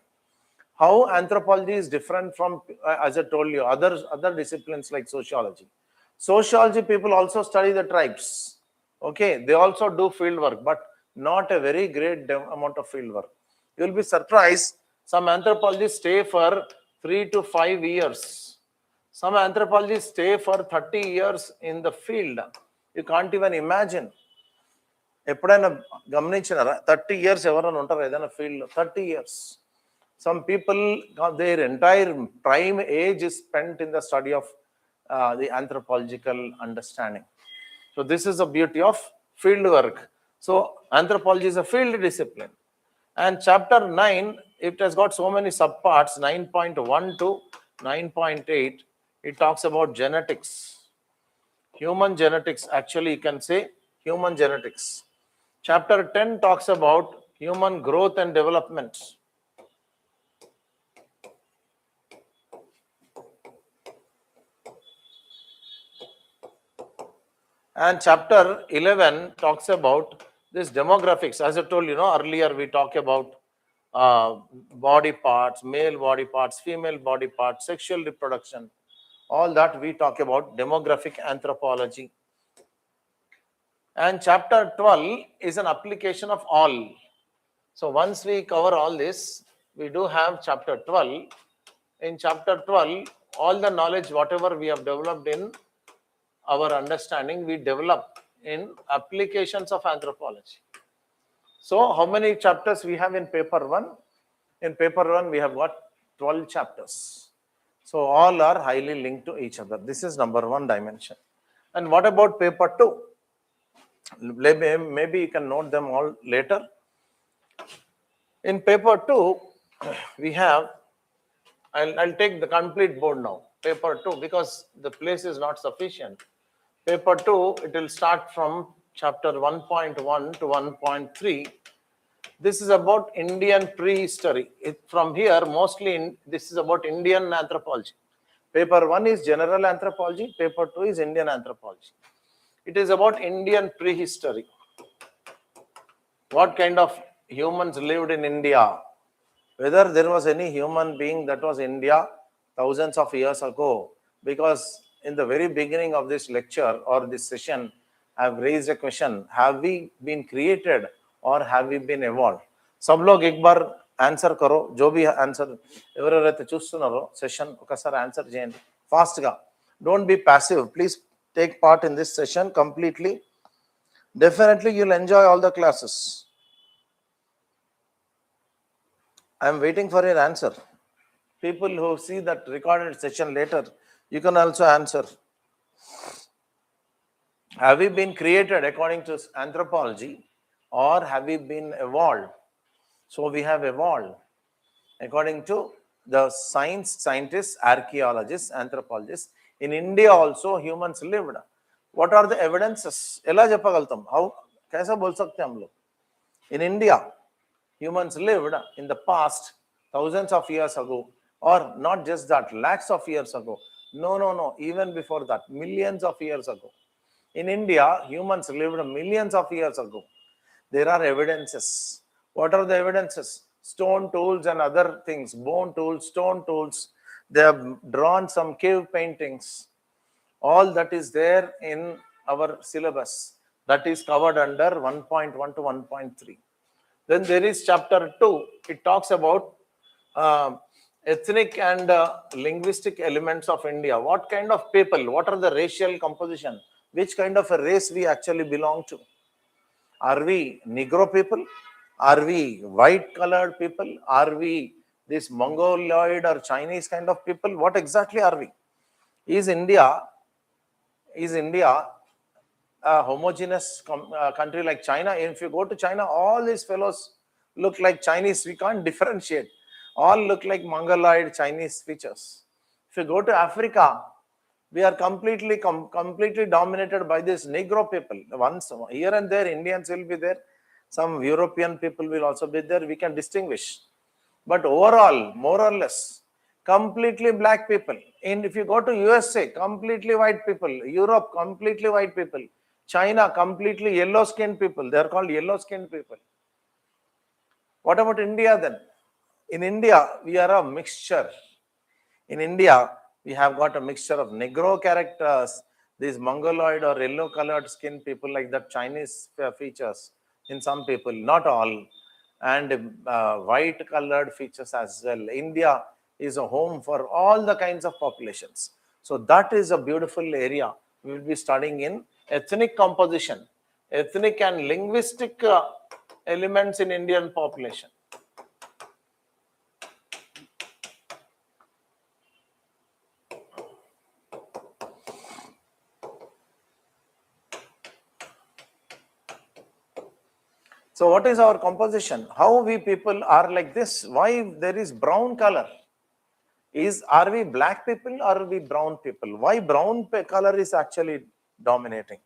How anthropology is different from, as I told you, other disciplines like sociology. Sociology people also study the tribes. Okay, they also do field work, but not a very great amount of field work. You will be surprised. Some anthropologists stay for 3 to 5 years. Some anthropologists stay for 30 years in the field. You can't even imagine. ఎప్పుడైనా గమనించినారా 30 years ఎవరైనా ఉంటారు ఏదైనా field 30 years. Some people, their entire prime age is spent in the study of the anthropological understanding. So this is the beauty of field work. So anthropology is a field discipline. And chapter 9, it has got so many subparts, 9.1 to 9.8. It talks about genetics. Human genetics, actually you can say human genetics. Chapter 10 talks about human growth and development. And chapter 11 talks about this demographics. As I told you, earlier we talked about body parts, male body parts, female body parts, sexual reproduction. All that we talk about demographic anthropology. And chapter 12 is an application of all. So once we cover all this, we do have chapter 12. In chapter 12, all the knowledge, whatever we have developed in our understanding, we develop in applications of anthropology. So how many chapters we have in paper 1? In paper 1, we have got 12 chapters. So all are highly linked to each other. This is number 1 dimension. And what about paper 2? Maybe you can note them all later. In paper 2, we have, I'll take the complete board now. Paper 2, because the place is not sufficient. Paper 2, it will start from chapter 1.1 to 1.3. This is about Indian prehistory. From here, mostly this is about Indian anthropology. Paper 1 is general anthropology. Paper 2 is Indian anthropology. It is about Indian prehistory. What kind of humans lived in India? Whether there was any human being that was India thousands of years ago. Because in the very beginning of this lecture or this session, I have raised a question. Have we been created or have we been evolved? सब लोग एक बार answer करो. जो भी answer ఎవరెవరైతే చూస్తున్నారో session ఒకసారి answer చేయండి ఫాస్ట్ గా. Don't be passive. Please take part in this session completely. Definitely you'll enjoy all the classes. I am waiting for your answer. People who see that recorded session later, you can also answer. Have we been created according to anthropology, or have we been evolved? So we have evolved according to the scientists, archaeologists, anthropologists. In India also humans lived. What are the evidences? ఎలా చెప్పగలుగుతాం? How? कैसा बोल सकते हैं हम लोग? In India, humans lived in the past thousands of years ago, or not just that, lakhs of years ago. No, even before that, millions of years ago. In India, humans lived millions of years ago. There are evidences. What are the evidences? Stone tools and other things, bone tools, stone tools. They have drawn some cave paintings. All that is there in our syllabus. That is covered under 1.1 to 1.3. Then there is chapter 2. It talks about ethnic and linguistic elements of India. What kind of people? What are the racial composition? Which kind of a race we actually belong to? Are we Negro people? Are we white colored people? Are we this Mongoloid or Chinese kind of people? What exactly are we? Is India a homogeneous country like China? If you go to China, all these fellows look like Chinese. We can't differentiate. All look like Mongoloid Chinese features. If you go to Africa, we are completely dominated by this Negro people. Once here and there, Indians will be there. Some European people will also be there. We can distinguish. But overall, more or less, completely black people. And if you go to USA, completely white people. Europe, completely white people. China, completely yellow-skinned people. They are called yellow-skinned people. What about India then? In India, we are a mixture. In India, we have got a mixture of Negro characters, these Mongoloid or yellow-colored skin people like that, Chinese features in some people, not all, and white-colored features as well. India is a home for all the kinds of populations. So that is a beautiful area we will be studying in ethnic composition, ethnic and linguistic elements in Indian population. So what is our composition? How we people are like this? Why there is brown color? Are we black people or are we brown people? Why brown color is actually dominating?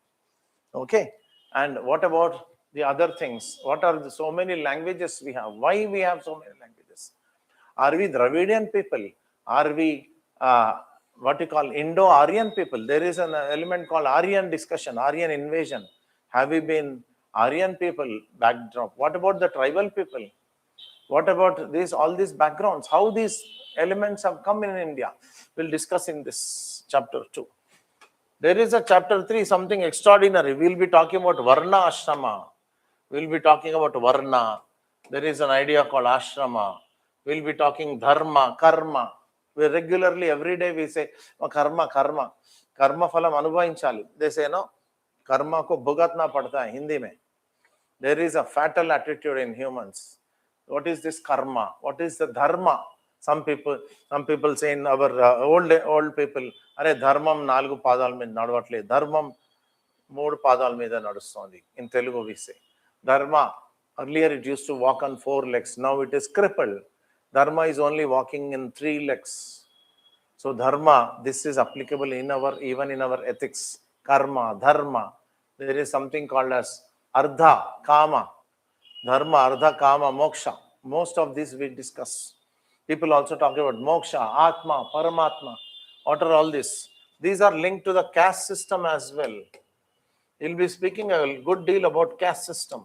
Okay. And what about the other things? What are so many languages we have? Why we have so many languages? Are we Dravidian people? Are we what you call Indo-Aryan people? There is an element called Aryan discussion, Aryan invasion. Have we been Aryan people backdrop? What about the tribal people? What about this? All these backgrounds? How these elements have come in India? We'll discuss in this chapter 2. There is a chapter 3, something extraordinary. We'll be talking about Varna Ashrama. We'll be talking about Varna. There is an idea called Ashrama. We'll be talking Dharma, Karma. We regularly, every day we say, oh, Karma. Karma phalam anubhavinchali. They say, no, Karma ko bhugatna padta hai, Hindi mein. There is a fatal attitude in humans. What is this karma? What is the dharma? Some people say in our old people, are dharmam nalgu padal మీద నడవట్లేదు, ధర్మం 3 పాదాల మీద నడుస్తుంది. In Telugu we say dharma. Earlier it used to walk on 4 legs. Now it is crippled. Dharma is only walking in 3 legs. So dharma, this is applicable even in our ethics. Karma, dharma. There is something called as ardha, kama. Dharma, ardha, kama, moksha. Most of this we discuss. People also talk about moksha, atma, paramatma. What are all this? These are linked to the caste system as well. We'll be speaking a good deal about caste system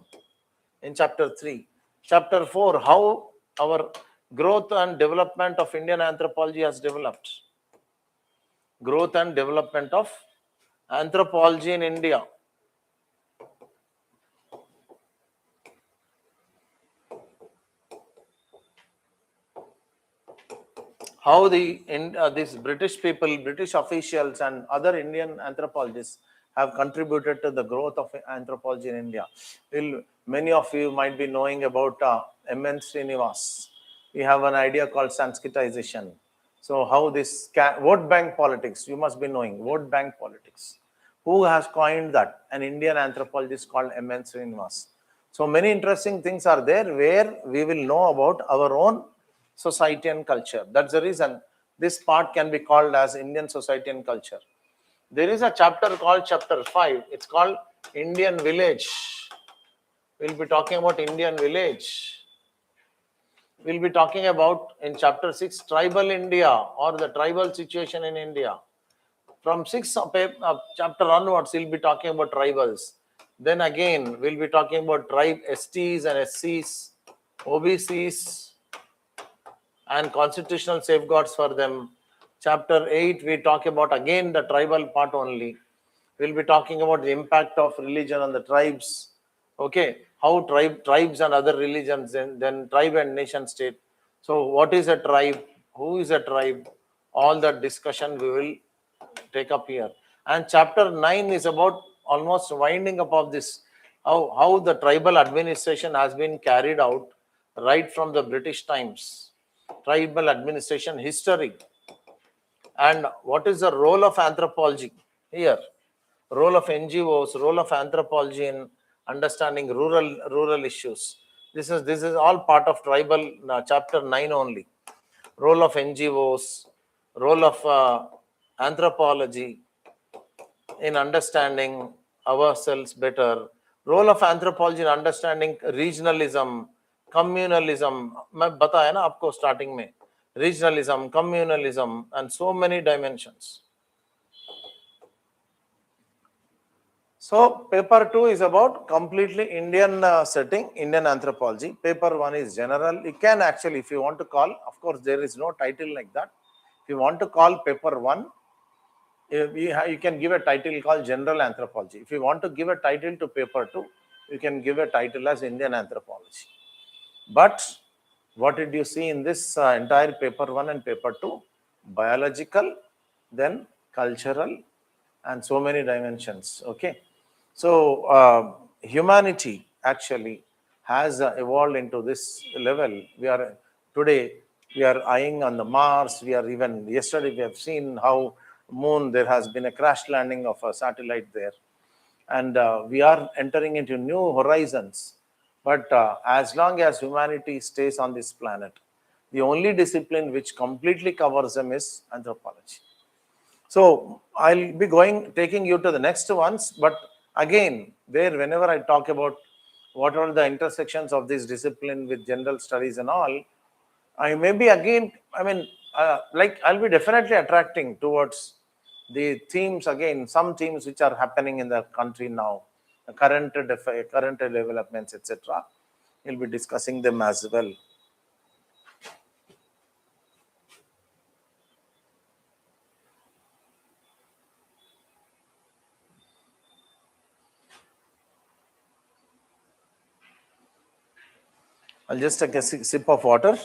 in chapter 3. Chapter 4, how our growth and development of Indian anthropology has developed. Growth and development of anthropology in India. How these British people, British officials and other Indian anthropologists have contributed to the growth of anthropology in India. Many of you might be knowing about M.N. Srinivas. We have an idea called Sanskritization. So how this vote bank politics, you must be knowing vote bank politics. Who has coined that? An Indian anthropologist called M.N. Srinivas. So many interesting things are there where we will know about our own society and culture. That's the reason this part can be called as Indian society and culture. There is a chapter called chapter 5. It's called Indian village. We'll be talking about Indian village. We'll be talking about in chapter 6 tribal India or the tribal situation in India. From 6th chapter onwards, we'll be talking about tribals. Then again, we'll be talking about tribe STs and SCs, OBCs, and constitutional safeguards for them. Chapter 8, we talk about again the tribal part only. We'll be talking about the impact of religion on the tribes. Okay, how tribes and other religions, then tribe and nation state. So what is a tribe? Who is a tribe? All that discussion we will take up here. And chapter 9 is about almost winding up of this, how the tribal administration has been carried out right from the British times. Tribal administration history. And what is the role of anthropology here? Role of NGOs, role of anthropology in understanding rural issues. This is all part of tribal chapter 9 only. Role of NGOs, role of anthropology in understanding ourselves better. Role of anthropology in understanding regionalism, communalism. मैं बताया ना आपको starting में. Regionalism, communalism, and so many dimensions. So paper 2 is about completely Indian setting, Indian anthropology. Paper 1 is general. You can actually, if you want to call, of course there is no title like that. If you want to call paper 1, you can give a title called general anthropology. If you want to give a title to paper 2, you can give a title as Indian anthropology. But what did you see in this entire paper 1 and paper 2? Biological, then cultural, and so many dimensions. Okay. So humanity actually has evolved into this level. Today we are eyeing on the Mars. Yesterday we have seen how moon, there has been a crash landing of a satellite there. And we are entering into new horizons. But as long as humanity stays on this planet, the only discipline which completely covers them is anthropology. So I'll be taking you to the next ones, but again, whenever I talk about what are the intersections of this discipline with general studies and all, I may be again, I'll be definitely attracting towards the themes again, some themes which are happening in the country now, the current developments, etc. We'll be discussing them as well. I'll just take a sip of water.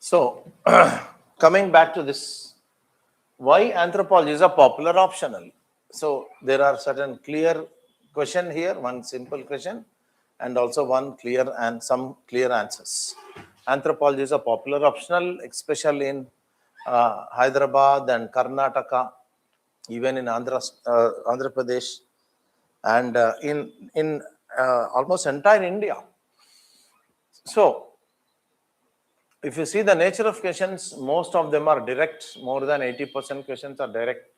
So, coming back to this, why anthropology is a popular optional? So, there are certain clear question here, one simple question, and also one clear and some clear answers. Anthropology is a popular optional, especially in Hyderabad and Karnataka, even in Andhra Pradesh, and in almost entire India. So, if you see the nature of questions, most of them are direct. More than 80% questions are direct.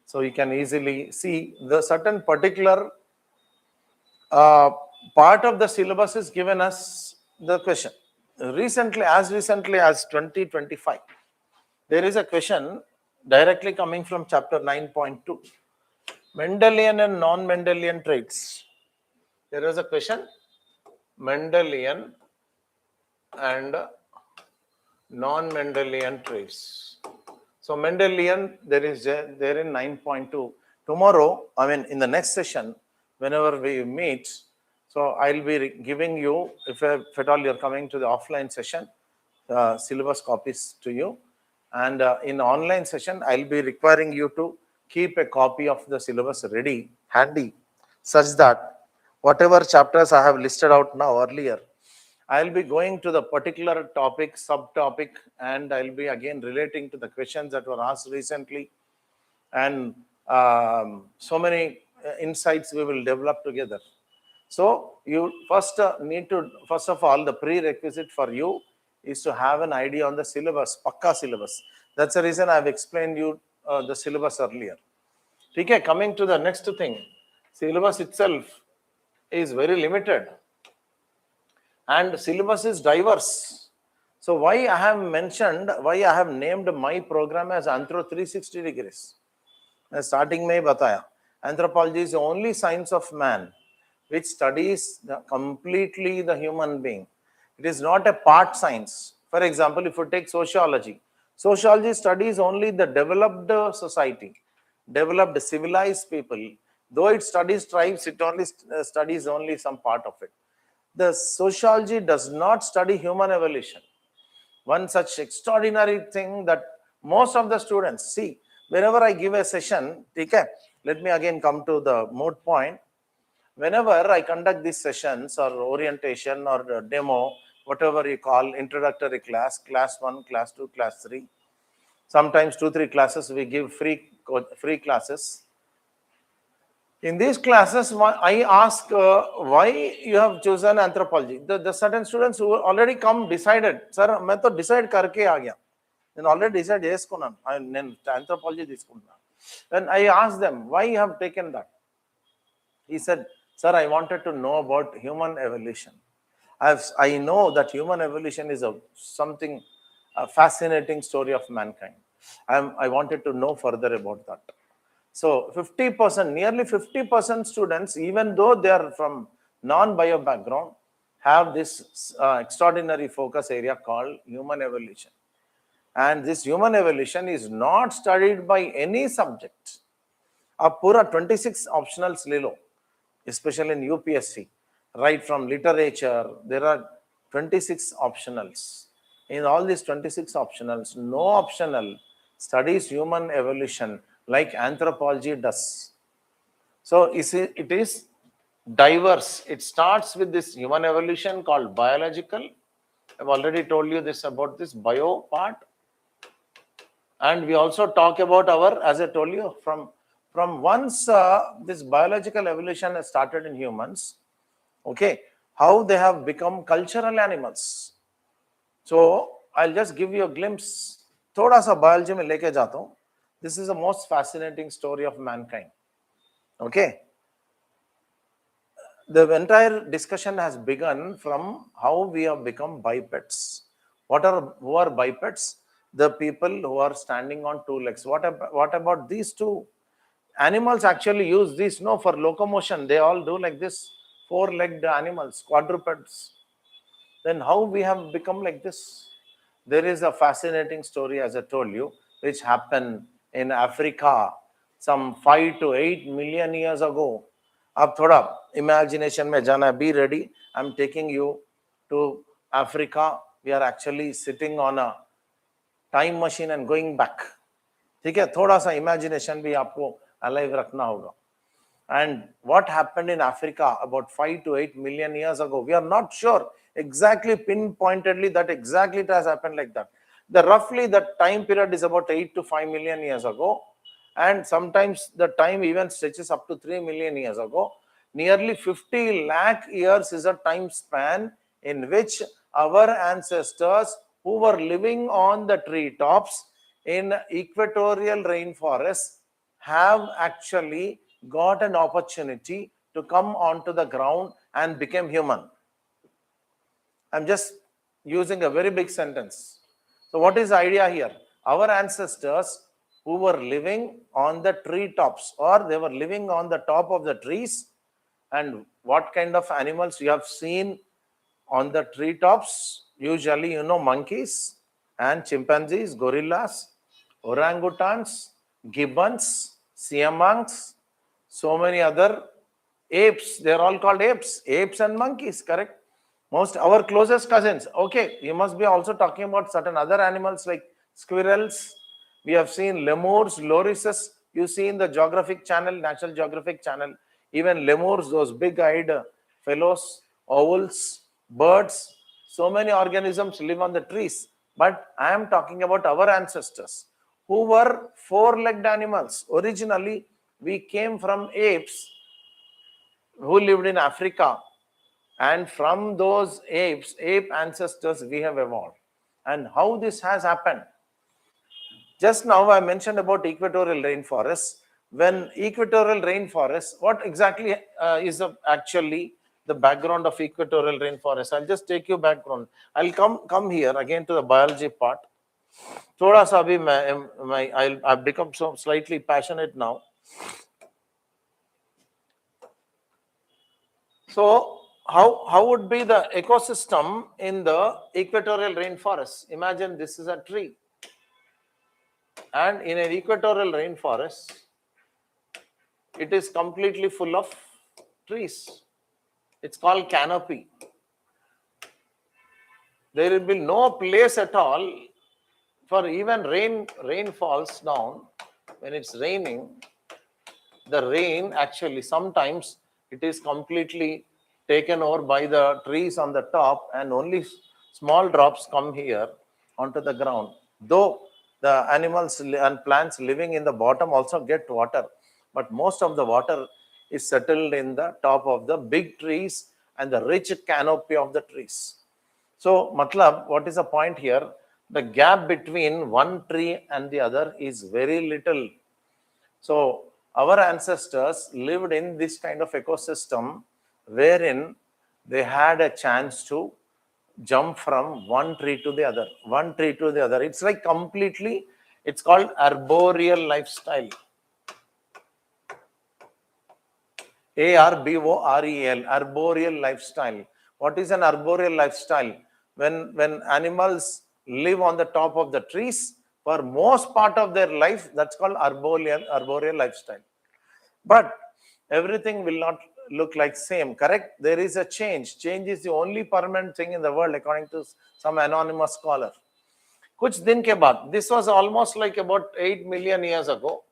So you can easily see the certain particular part of the syllabus is given us the question. Recently as 2025, there is a question directly coming from chapter 9.2. Mendelian and non-Mendelian traits. There is a question, Mendelian and non-Mendelian traits. So Mendelian, there is there in 9.2. Tomorrow, I mean in the next session, whenever we meet, so I'll be giving you, if at all you're coming to the offline session, syllabus copies to you. And in online session, I'll be requiring you to keep a copy of the syllabus ready, handy, such that whatever chapters I have listed out now earlier, I'll be going to the particular topic, subtopic, and I'll be again relating to the questions that were asked recently. And so many insights we will develop together. So you first need to, first of all, the prerequisite for you is to have an idea on the syllabus, Pakka syllabus. That's the reason I've explained you the syllabus earlier. Okay, coming to the next thing, syllabus itself is very limited and syllabus is diverse. So why I have mentioned, why I have named my program as Anthro 360 degrees. Starting में बताया, anthropology is the only science of man which studies completely the human being. It is not a part science. For example, if you take sociology, sociology studies only the developed society, developed civilized people. Though it studies tribes, it only studies only some part of it. The sociology does not study human evolution. One such extraordinary thing that most of the students see, whenever I give a session, okay, let me again come to the moot point. Whenever I conduct these sessions or orientation or demo, whatever you call introductory class, class 1, class 2, class 3, sometimes 2-3 classes we give free classes. In these classes, I ask why you have chosen anthropology. The certain students who already come decided, sir, मैं तो decide करके आ गया. Then already decide చేసుకున్నాను. నేను anthropology తీసుకున్నాను. Then I asked them, why you have taken that? He said, sir, I wanted to know about human evolution. I know that human evolution is a fascinating story of mankind. I wanted to know further about that. So 50%, nearly 50% students, even though they are from non-bio background, have this extraordinary focus area called human evolution. And this human evolution is not studied by any subject. अब पूरा 26 optionals ले लो, especially in UPSC, right from literature, there are 26 optionals. In all these 26 optionals, no optional studies human evolution like anthropology does. So it is diverse. It starts with this human evolution called biological. I've already told you this about this bio part. And we also talk about our, as I told you, from once this biological evolution has started in humans, okay, how they have become cultural animals. So I'll just give you a glimpse. थोड़ा सा biology में लेके जाता हूँ. This is the most fascinating story of mankind. Okay. The entire discussion has begun from how we have become bipeds. Who are bipeds? The people who are standing on two legs. What about these two? Animals actually use this, no, for locomotion. They all do like this. Four-legged animals, quadrupeds. Then how we have become like this? There is a fascinating story, as I told you, which happened in Africa some 5 to 8 million years ago. अब थोड़ा imagination में जाना, be ready. I'm taking you to Africa. We are actually sitting on a time machine and going back. ठीक है, थोड़ा सा imagination भी आपको alive रखना होगा. And what happened in Africa about 5 to 8 million years ago? We are not sure exactly pinpointedly that exactly it has happened like that. Roughly the time period is about 8 to 5 million years ago. And sometimes the time even stretches up to 3 million years ago. Nearly 50 lakh years is a time span in which our ancestors who were living on the treetops in equatorial rainforests have actually got an opportunity to come onto the ground and become human. I'm just using a very big sentence. So what is the idea here? Our ancestors who were living on the tree tops, or they were living on the top of the trees. And what kind of animals you have seen on the treetops? Usually, monkeys and chimpanzees, gorillas, orangutans, gibbons, siamangs, so many other apes. They're all called apes and monkeys, correct? Most our closest cousins. Okay, you must be also talking about certain other animals like squirrels. We have seen lemurs, lorises. You see in the Geographic Channel, National Geographic Channel, even lemurs, those big-eyed fellows, owls, birds. So many organisms live on the trees. But I am talking about our ancestors who were four-legged animals. Originally, we came from apes who lived in Africa, and from those ape ancestors, we have evolved. And how this has happened? Just now I mentioned about equatorial rainforests. When equatorial rainforests, what exactly is actually the background of equatorial rainforest? I'll just take you background. I'll come here again to the biology part. थोड़ा सा अभी I've become so slightly passionate now. So how would be the ecosystem in the equatorial rainforest? Imagine this is a tree, and in an equatorial rainforest, it is completely full of trees. It's called canopy. There will be no place at all for even rain falls down. When it's raining, the rain actually sometimes it is completely taken over by the trees on the top, and only small drops come here onto the ground. Though the animals and plants living in the bottom also get water, but most of the water is settled in the top of the big trees and the rich canopy of the trees. So, matlab, what is the point here? The gap between one tree and the other is very little. So, our ancestors lived in this kind of ecosystem wherein they had a chance to jump from one tree to the other, one tree to the other. It's like completely, it's called arboreal lifestyle. ARBOREL, arboreal lifestyle. What is an arboreal lifestyle? When animals live on the top of the trees for most part of their life, that's called arboreal lifestyle. But everything will not look like same, correct? There is a change. Change is the only permanent thing in the world, according to some anonymous scholar. Kuch din ke baad, this was almost like about 8 million years ago.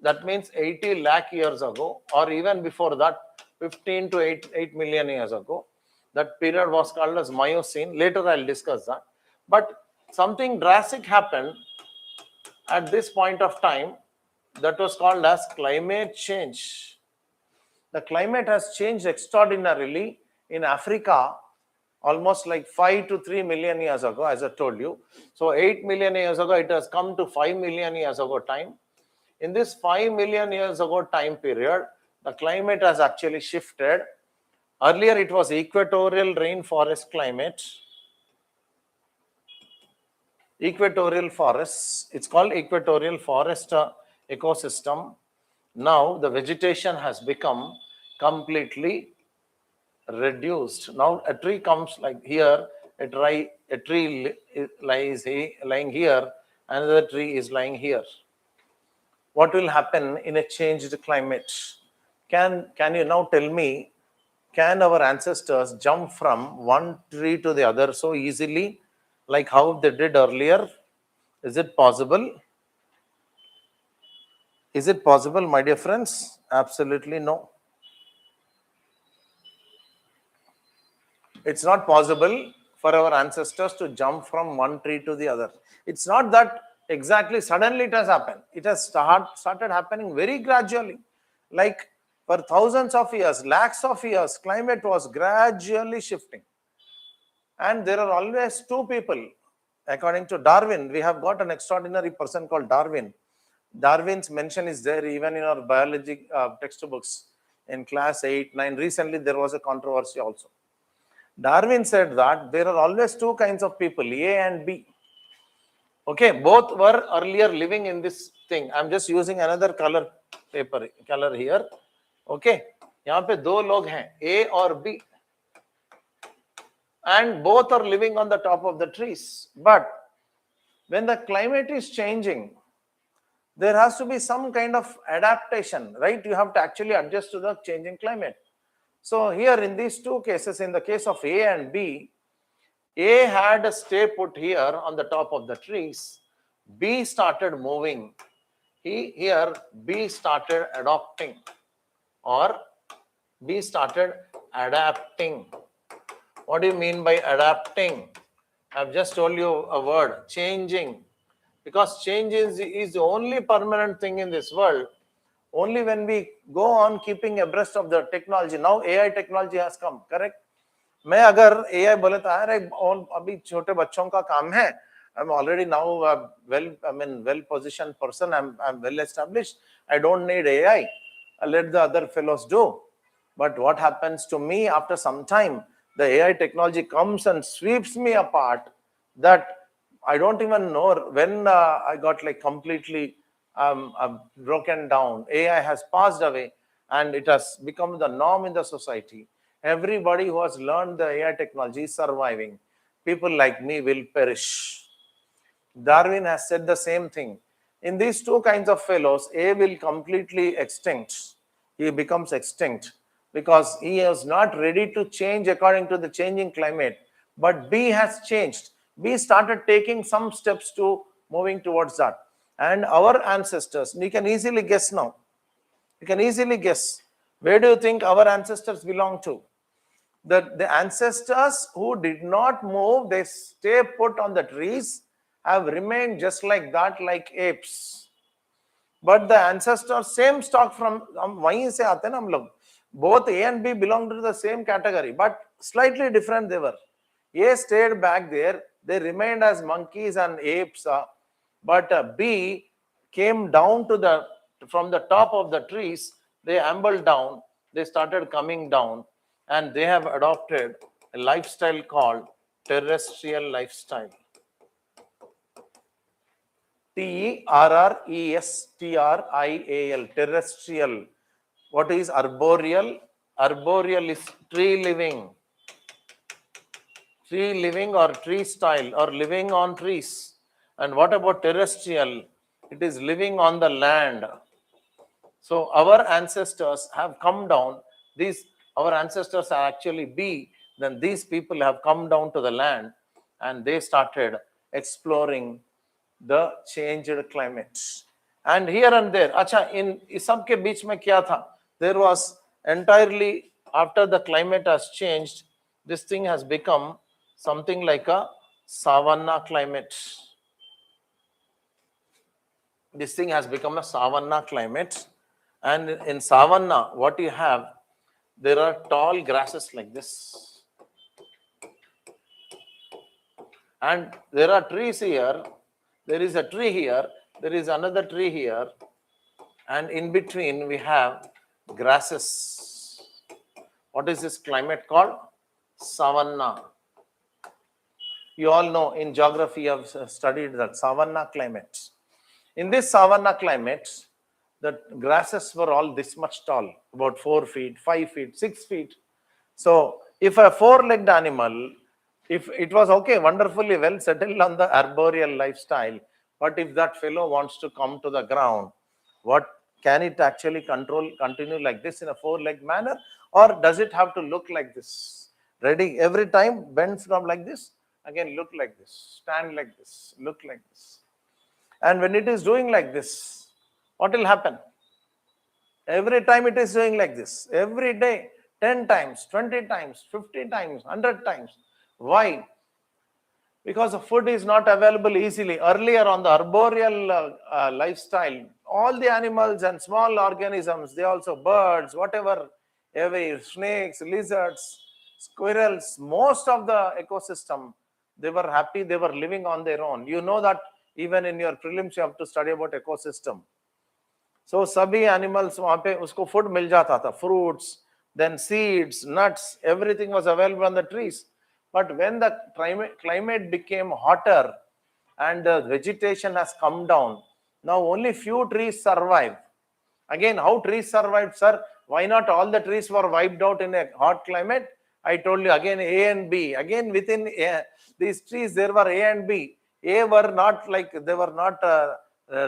That means 80 lakh years ago, or even before that, 15 to 8 million years ago. That period was called as Miocene. Later I'll discuss that. But something drastic happened at this point of time that was called as climate change. The climate has changed extraordinarily in Africa almost like 5 to 3 million years ago, as I told you. So 8 million years ago, it has come to 5 million years ago time. In this 5 million years ago time period, the climate has actually shifted. Earlier, it was equatorial rainforest climate. Equatorial forests, it's called equatorial forest ecosystem. Now, the vegetation has become completely reduced. Now, a tree comes like here, a tree lies lying here, another tree is lying here. What will happen in a changed climate? Can you now tell me, can our ancestors jump from one tree to the other so easily like how they did earlier? Is it possible? Is it possible, my dear friends? Absolutely no. It's not possible for our ancestors to jump from one tree to the other. It's not that exactly suddenly it has happened. It has started happening very gradually. Like for thousands of years, lakhs of years, climate was gradually shifting. And there are always two people. According to Darwin, we have got an extraordinary person called Darwin. Darwin's mention is there even in our biology textbooks in class 8, 9. Recently, there was a controversy also. Darwin said that there are always two kinds of people, A and B. Okay, both were earlier living in this thing. I'm just using another color here. Okay, यहाँ पे दो लोग हैं, A और B, and both are living on the top of the trees. But when the climate is changing, there has to be some kind of adaptation, right? You have to actually adjust to the changing climate. So here in these two cases, in the case of A and B, A had a stay put here on the top of the trees. B started moving. Here B started adopting, or B started adapting. What do you mean by adapting? I've just told you a word, changing. Because change is the only permanent thing in this world. Only when we go on keeping abreast of the technology. Now AI technology has come, correct? मैं अगर AI बोले तो अरे अभी छोटे बच्चों का काम है, I'm already now well positioned person, I'm well established, I don't need AI, let the other fellows do. But what happens to me after some time, the AI technology comes and sweeps me apart, that I don't even know when I got like completely broken down. AI has passed away and it has become the norm in the society. Everybody who has learned the AI technology is surviving. People like me will perish. Darwin has said the same thing. In these two kinds of fellows, A will completely extinct. He becomes extinct because he is not ready to change according to the changing climate. But B has changed. B started taking some steps to moving towards that. And our ancestors, you can easily guess now. You can easily guess. Where do you think our ancestors belong to? The ancestors who did not move, they stay put on the trees, have remained just like that, like apes. But the ancestors, same stock from वहीं से आते हैं ना हम लोग. Both A and B belong to the same category, but slightly different they were. A stayed back there, they remained as monkeys and apes, but B came down to from the top of the trees. They ambled down, they started coming down, and they have adopted a lifestyle called terrestrial lifestyle. Terrestrial, terrestrial. What is arboreal? Arboreal is tree living or tree style or living on trees. And what about terrestrial? It is living on the land. So our ancestors have come down. Our ancestors are actually B. Then these people have come down to the land and they started exploring the changed climate. And here and there, acha, in सबके बीच में क्या था? There was entirely, after the climate has changed, this thing has become something like a savanna climate. This thing has become a savanna climate. And in savanna, what you have, there are tall grasses like this. And there are trees here. There is a tree here. There is another tree here. And in between, we have grasses. What is this climate called? Savanna. You all know in geography, you have studied that savanna climate. In this savanna climate, the grasses were all this much tall, about 4 feet, 5 feet, 6 feet. So if a four-legged animal, if it was okay, wonderfully well settled on the arboreal lifestyle, but if that fellow wants to come to the ground, can it actually continue like this in a four-legged manner, or does it have to look like this? Ready? Every time bend from like this, again look like this, stand like this, look like this. And when it is doing like this, what will happen? Every time it is doing like this, every day, 10 times, 20 times, 50 times, 100 times. Why? Because the food is not available easily. Earlier on the arboreal lifestyle, all the animals and small organisms, they also birds, whatever, every snakes, lizards, squirrels, most of the ecosystem, they were happy, they were living on their own. You know that even in your prelims, you have to study about ecosystem. So सभी animals वहाँ पे उसको food मिल जाता था, fruits, then seeds, nuts, everything was available on the trees. But when the climate became hotter, and the vegetation has come down. Now only few trees survive. Again, how trees survived, sir? Why not all the trees were wiped out in a hot climate? I told you again, A and B. Again, within these trees, there were A and B. A were not like, they were not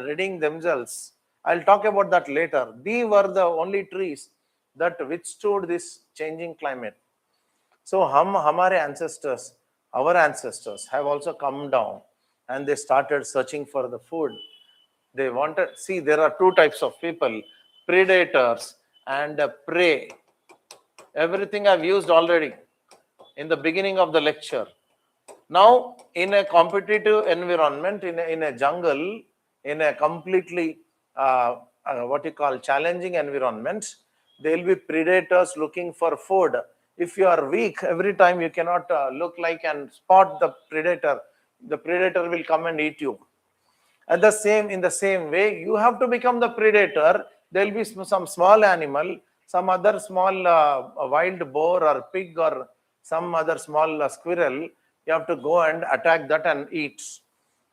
reading themselves. I'll talk about that later. B were the only trees that withstood this changing climate. So, our ancestors have also come down and they started searching for the food. They wanted, see, there are two types of people, predators and prey. Everything I've used already in the beginning of the lecture. Now, in a competitive environment, in a jungle, in a completely, what you call, challenging environment, there will be predators looking for food. If you are weak, every time you cannot look like and spot the predator will come and eat you. In the same way, you have to become the predator. There will be some small animal, some other small wild boar or pig or some other small squirrel. You have to go and attack that and eat.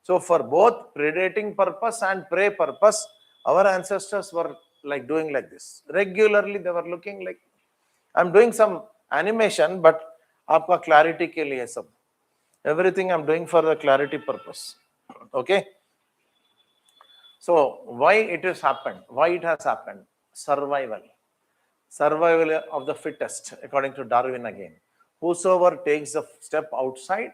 So for both predating purpose and prey purpose, our ancestors were like doing like this. Regularly, they were looking like. I'm doing some animation, but आपका clarity के लिए सब. Everything I'm doing for the clarity purpose. Okay. So why it has happened? Why it has happened? Survival of the fittest, according to Darwin again. Whosoever takes a step outside,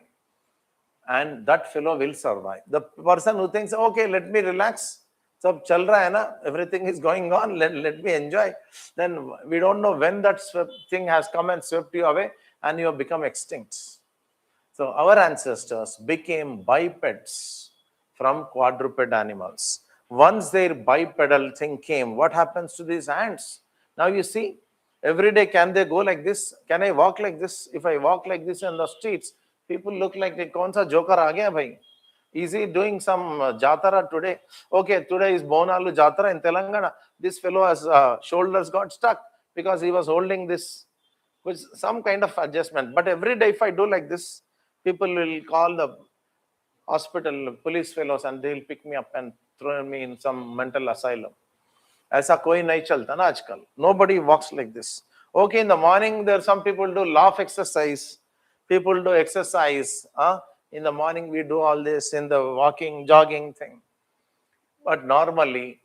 and that fellow will survive. The person who thinks, okay, let me relax, so chal raha hai na, everything is going on, let me enjoy, then we don't know when that thing has come and swept you away and you have become extinct. So our ancestors became bipeds from quadruped animals. Once their bipedal thing came, what happens to these ants? Now you see, every day can they go like this? Can I walk like this? If I walk like this in the streets, people look like, kaun sa joker aa gaya bhai? Is he doing some jatara today? Okay, today is Bonalu jatara in Telangana. This fellow has shoulders got stuck because he was holding this, with some kind of adjustment. But every day if I do like this, people will call the hospital police fellows and they'll pick me up and throw me in some mental asylum. ऐसा कोई नहीं चलता ना आजकल. Nobody walks like this. Okay, in the morning there are some people do laugh exercise. People do exercise. In the morning we do all this in the walking, jogging thing. But normally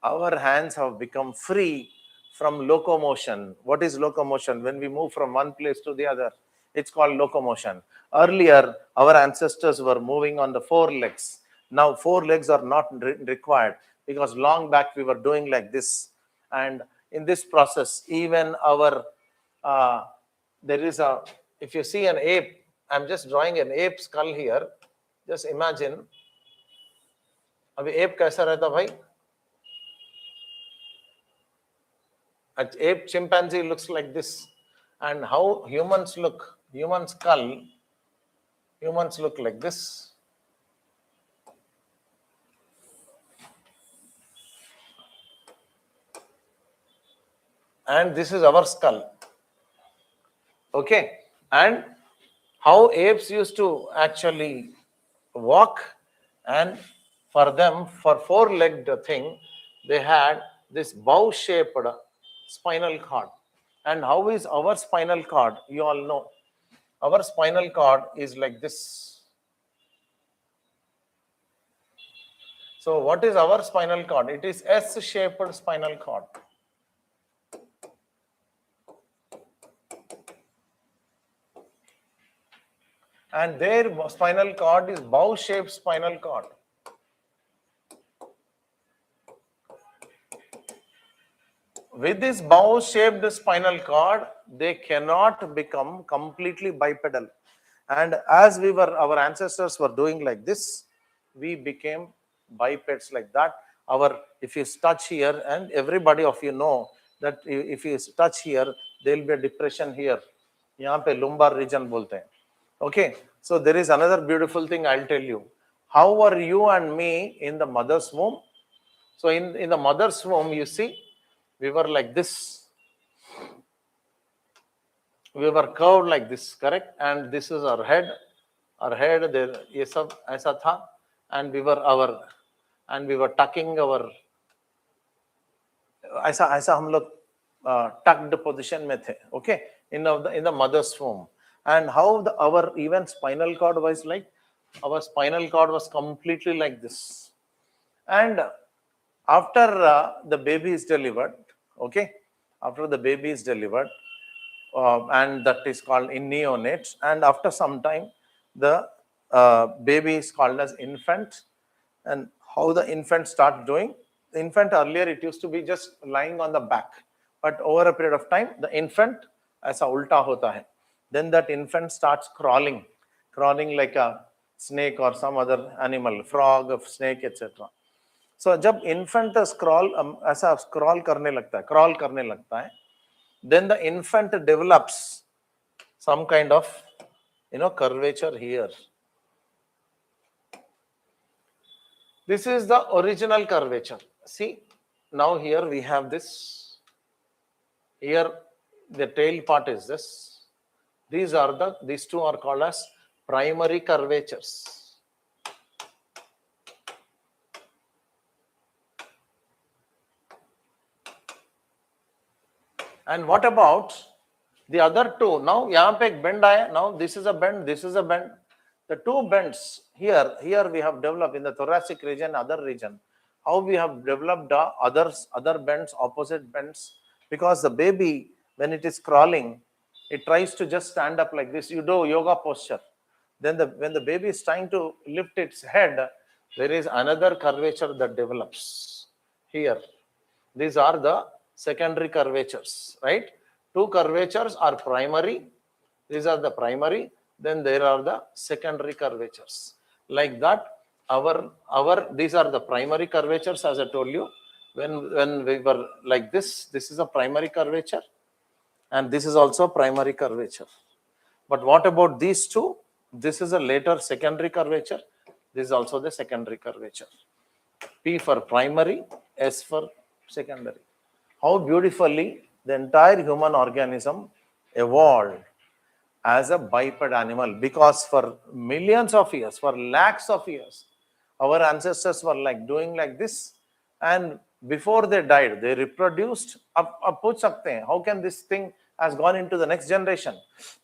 our hands have become free from locomotion. What is locomotion? When we move from one place to the other, it's called locomotion. Earlier, our ancestors were moving on the four legs. Now, four legs are not required because long back we were doing like this. And in this process, even our, there is a, if you see an ape, I'm just drawing an ape skull here. Just imagine. अभी ape कैसा रहता भाई? An ape chimpanzee looks like this. And how humans look, human skull, humans look like this. And this is our skull. Okay. And how apes used to actually walk, and for them, for four-legged thing, they had this bow-shaped spinal cord. And how is our spinal cord? You all know. Our spinal cord is like this. So what is our spinal cord? It is S-shaped spinal cord. And their spinal cord is bow-shaped spinal cord. With this bow-shaped spinal cord, they cannot become completely bipedal. And as our ancestors were doing like this, we became bipeds like that. If you touch here, and everybody of you know that if you touch here, there will be a depression here. यहाँ पे lumbar region बोलते हैं. Okay, so there is another beautiful thing I'll tell you. How are you and me in the mother's womb? So in the mother's womb, you see, we were like this. We were curved like this, correct? And this is our head. Our head, there, ये सब ऐसा था. and we were tucking our, ऐसा हम लोग tucked position में थे, okay, in the mother's womb. And how our even spinal cord was like, our spinal cord was completely like this. And after the baby is delivered, okay, after the baby is delivered, and that is called in neonates, and after some time the baby is called as infant. And how the infant starts doing, the infant earlier it used to be just lying on the back, but over a period of time the infant aisa ulta hota hai, then that infant starts crawling like a snake or some other animal, frog, snake, etc. So जब infant scroll ऐसा scroll करने लगता है, crawl करने लगता है, then the infant develops some kind of, curvature here. This is the original curvature. See, now here we have this. Here the tail part is this. These two are called as primary curvatures. And what about the other two? Now, यहाँ पे एक bend आया. Now this is a bend. This is a bend. The two bends here we have developed in the thoracic region, other region. How we have developed other bends, opposite bends, because the baby, when it is crawling, it tries to just stand up like this. You do yoga posture. Then when the baby is trying to lift its head, there is another curvature that develops here. These are the secondary curvatures, right? Two curvatures are primary. These are the primary. Then there are the secondary curvatures. Like that, these are the primary curvatures, as I told you. When we were like this is a primary curvature, and this is also primary curvature. But what about these two? This is a later secondary curvature. This is also the secondary curvature. P for primary, S for secondary. How beautifully the entire human organism evolved as a biped animal, because for millions of years, for lakhs of years, our ancestors were like doing like this, and before they died, they reproduced. Ab पूछ सकते हैं, how can this thing has gone into the next generation?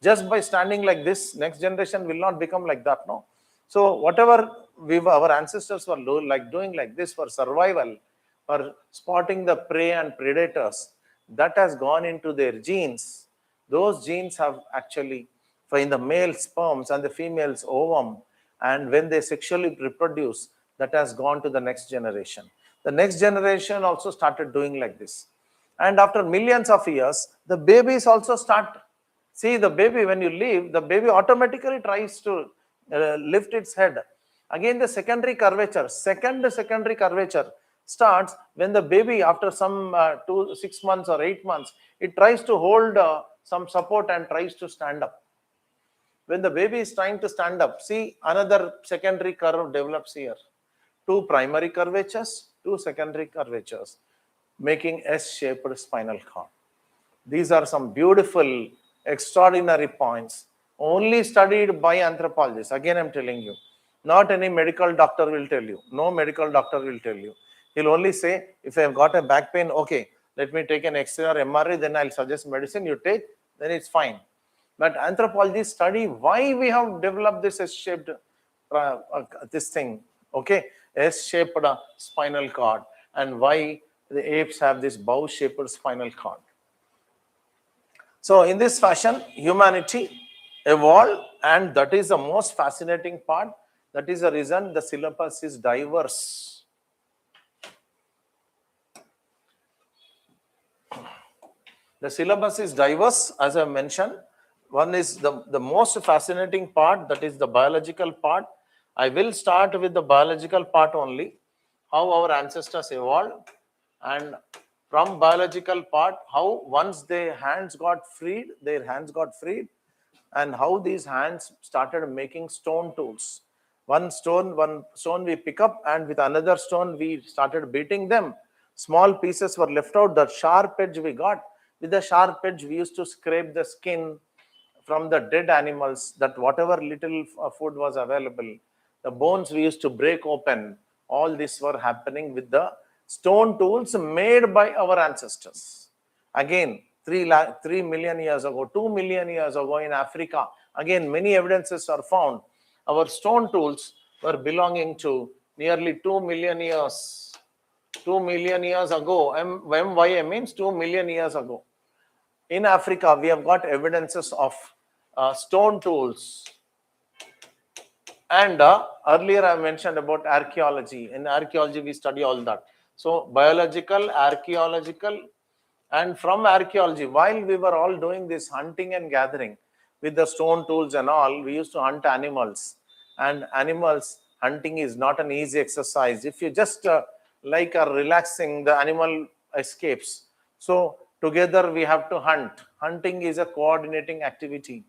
Just by standing like this, next generation will not become like that, no? So whatever our ancestors were doing like this for survival, for spotting the prey and predators, that has gone into their genes. Those genes have actually, for in the male sperms and the female's ovum, and when they sexually reproduce, that has gone to the next generation. The next generation also started doing like this. And after millions of years, the babies also start. See, the baby, when you leave, the baby automatically tries to lift its head. Again, the secondary curvature, secondary curvature starts when the baby, after some 6 months or 8 months, it tries to hold some support and tries to stand up. When the baby is trying to stand up, see, another secondary curve develops here. Two primary curvatures, two secondary curvatures, making S-shaped spinal cord. These are some beautiful, extraordinary points, only studied by anthropologists. Again, I'm telling you, not any medical doctor will tell you. No medical doctor will tell you. He'll only say, if I've got a back pain, okay, let me take an X-ray or MRI, then I'll suggest medicine, you take, then it's fine. But anthropologists study why we have developed this S-shaped, this thing, okay, S-shaped spinal cord, and why the apes have this bow-shaped spinal cord. So in this fashion, humanity evolved, and that is the most fascinating part. That is the reason the syllabus is diverse. The syllabus is diverse, as I mentioned. One is the most fascinating part, that is the biological part. I will start with the biological part only, how our ancestors evolved, and from biological part, how once their hands got freed, and how these hands started making stone tools. One stone we pick up, and with another stone we started beating them. Small pieces were left out, the sharp edge we got. With the sharp edge, we used to scrape the skin from the dead animals, that whatever little food was available, the bones we used to break open, all these were happening with the stone tools made by our ancestors. Again, 3 million years ago, 2 million years ago in Africa, again, many evidences are found. Our stone tools were belonging to nearly 2 million years. 2 million years ago, MYA means 2 million years ago. In Africa, we have got evidences of stone tools. And earlier I mentioned about archaeology. In archaeology, we study all that. So biological, archaeological, and from archaeology, while we were all doing this hunting and gathering with the stone tools and all, we used to hunt animals. And animals hunting is not an easy exercise. If you just are relaxing, the animal escapes. So together we have to hunt. Hunting is a coordinating activity.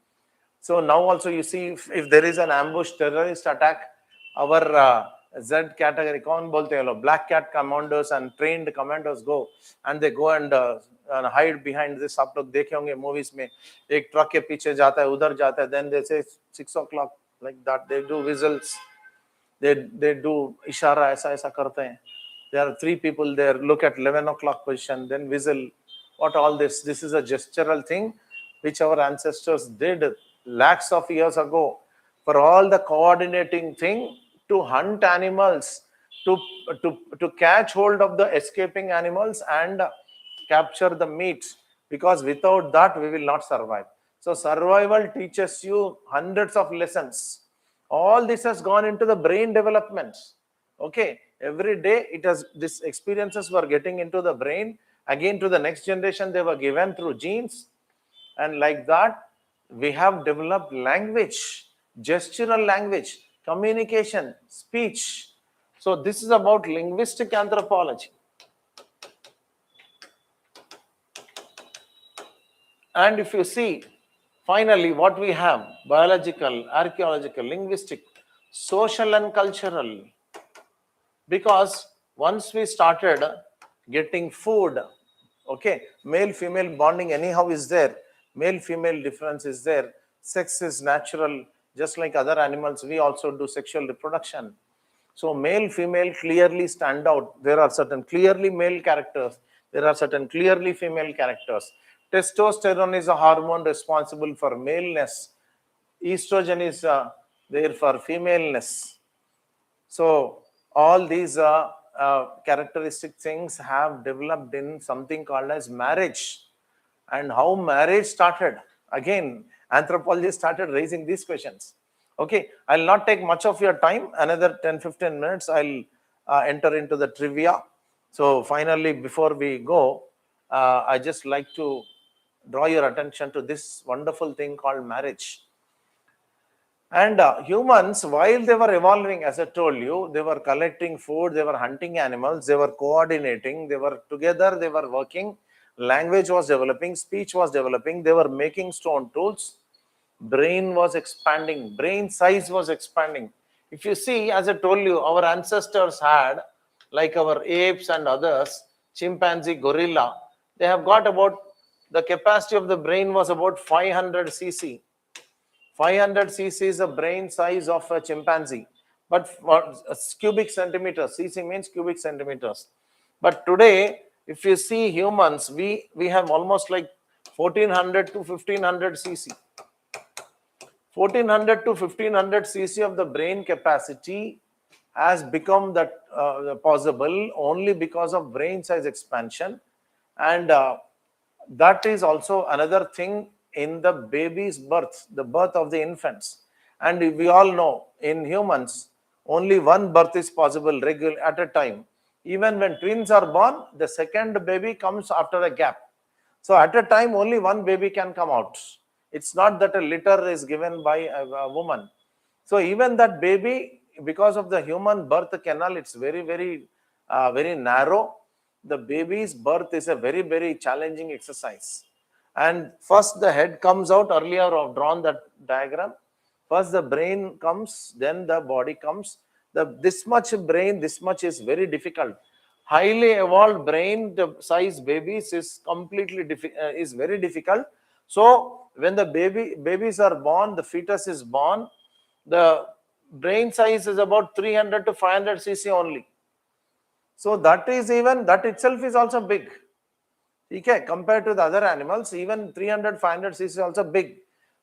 So now also you see, if there is an ambush terrorist attack, our Z category, kaun bolte hai log, black cat commandos and trained commandos go, and they go and hide behind this. आप लोग देखे होंगे movies में, एक truck के पीछे जाता है, उधर जाता है, then they say 6 o'clock, like that, they do whistles, they do इशारा, ऐसा ऐसा करते हैं. There are 3 people there, look at 11 o'clock position, then whistle. What all this? This is a gestural thing which our ancestors did lakhs of years ago for all the coordinating thing to hunt animals, to catch hold of the escaping animals and capture the meat, because without that we will not survive. So survival teaches you hundreds of lessons. All this has gone into the brain development. Okay, every day it has, these experiences were getting into the brain. Again, to the next generation, they were given through genes, and like that we have developed language, gestural language, communication, speech. So this is about linguistic anthropology. And if you see, finally, what we have: biological, archaeological, linguistic, social and cultural. Because once we started getting food, okay, male-female bonding anyhow is there, male-female difference is there, sex is natural, just like other animals, we also do sexual reproduction. So male-female clearly stand out. There are certain clearly male characters, there are certain clearly female characters. Testosterone is a hormone responsible for maleness. Estrogen is there for femaleness. So all these characteristic things have developed in something called as marriage. And how marriage started? Again, anthropology started raising these questions. Okay, I'll not take much of your time. Another 10-15 minutes, I'll enter into the trivia. So finally, before we go, I just like to draw your attention to this wonderful thing called marriage. And humans, while they were evolving, as I told you, they were collecting food, they were hunting animals, they were coordinating, they were together, they were working, language was developing, speech was developing, they were making stone tools, brain was expanding, brain size was expanding. If you see, as I told you, our ancestors had, like our apes and others, chimpanzee, gorilla, they have got about, the capacity of the brain was about 500 cc. 500 cc is the brain size of a chimpanzee, but for cubic centimeters, cc means cubic centimeters. But today, if you see humans, we have almost like 1400 to 1500 cc. 1400 to 1500 cc of the brain capacity has become that possible only because of brain size expansion. And that is also another thing in the baby's birth, the birth of the infants. And we all know in humans, only one birth is possible regular at a time. Even when twins are born, the second baby comes after a gap. So at a time, only one baby can come out. It's not that a litter is given by a woman. So even that baby, because of the human birth canal, it's very, very, very narrow. The baby's birth is a very, very challenging exercise. And first the head comes out. Earlier I've drawn that diagram. First the brain comes, then the body comes. This much brain, this much is very difficult. Highly evolved brain size babies is completely is very difficult. So when the babies are born, the fetus is born, the brain size is about 300 to 500 cc only. So that itself is also big. Okay, compared to the other animals, even 300, 500 cc is also big.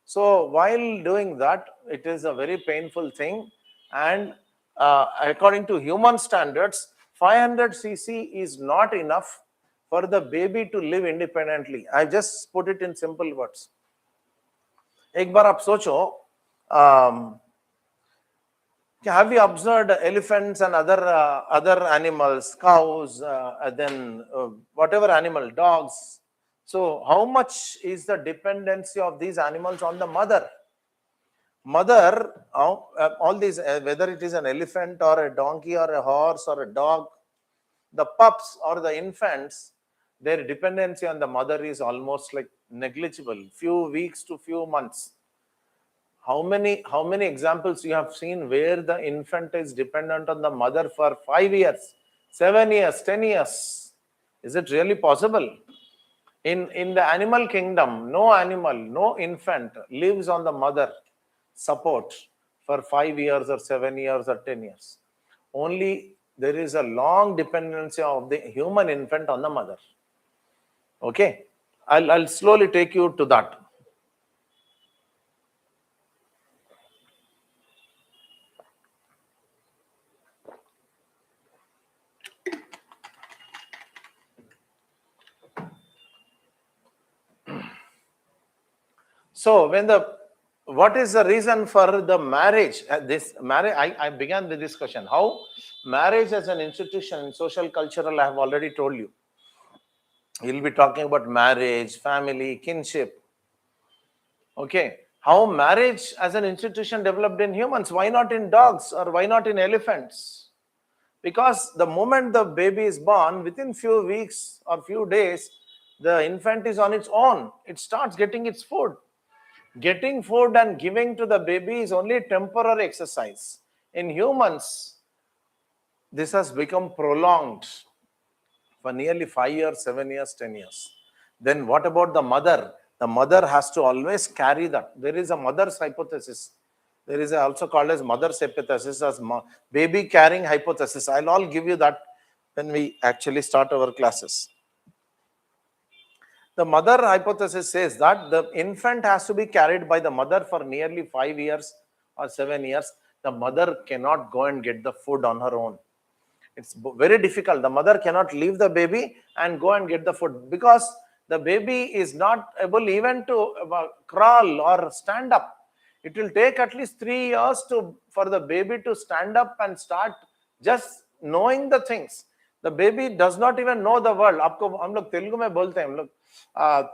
So while doing that, it is a very painful thing. And according to human standards, 500 cc is not enough for the baby to live independently. I just put it in simple words. एक बार आप सोचो, have you observed elephants and other animals, cows, then whatever animal, dogs? So how much is the dependency of these animals on the mother? Mother, all these, whether it is an elephant or a donkey or a horse or a dog, the pups or the infants, their dependency on the mother is almost like negligible, few weeks to few months. How many examples you have seen where the infant is dependent on the mother for 5 years, 7 years, 10 years? Is it really possible? In the animal kingdom, no animal, no infant lives on the mother support for 5 years or 7 years or 10 years. Only there is a long dependency of the human infant on the mother. Okay, I'll slowly take you to that. So what is the reason for the marriage? I began with this question. How marriage as an institution, social, cultural, I have already told you. We'll be talking about marriage, family, kinship. Okay. How marriage as an institution developed in humans? Why not in dogs or why not in elephants? Because the moment the baby is born, within few weeks or few days, the infant is on its own. It starts getting its food. Getting food and giving to the baby is only temporary exercise. In humans, this has become prolonged for nearly 5 years, 7 years, 10 years. Then what about the mother? The mother has to always carry that. There is a mother's hypothesis. There is also called as mother's hypothesis, as baby carrying hypothesis. I'll all give you that when we actually start our classes. The mother hypothesis says that the infant has to be carried by the mother for nearly 5 years or 7 years. The mother cannot go and get the food on her own. It's very difficult. The mother cannot leave the baby and go and get the food because the baby is not able even to crawl or stand up. It will take at least 3 years for the baby to stand up and start just knowing the things. The baby does not even know the world. आपको हम लोग तेलुगु में बोलते हैं, हम लोग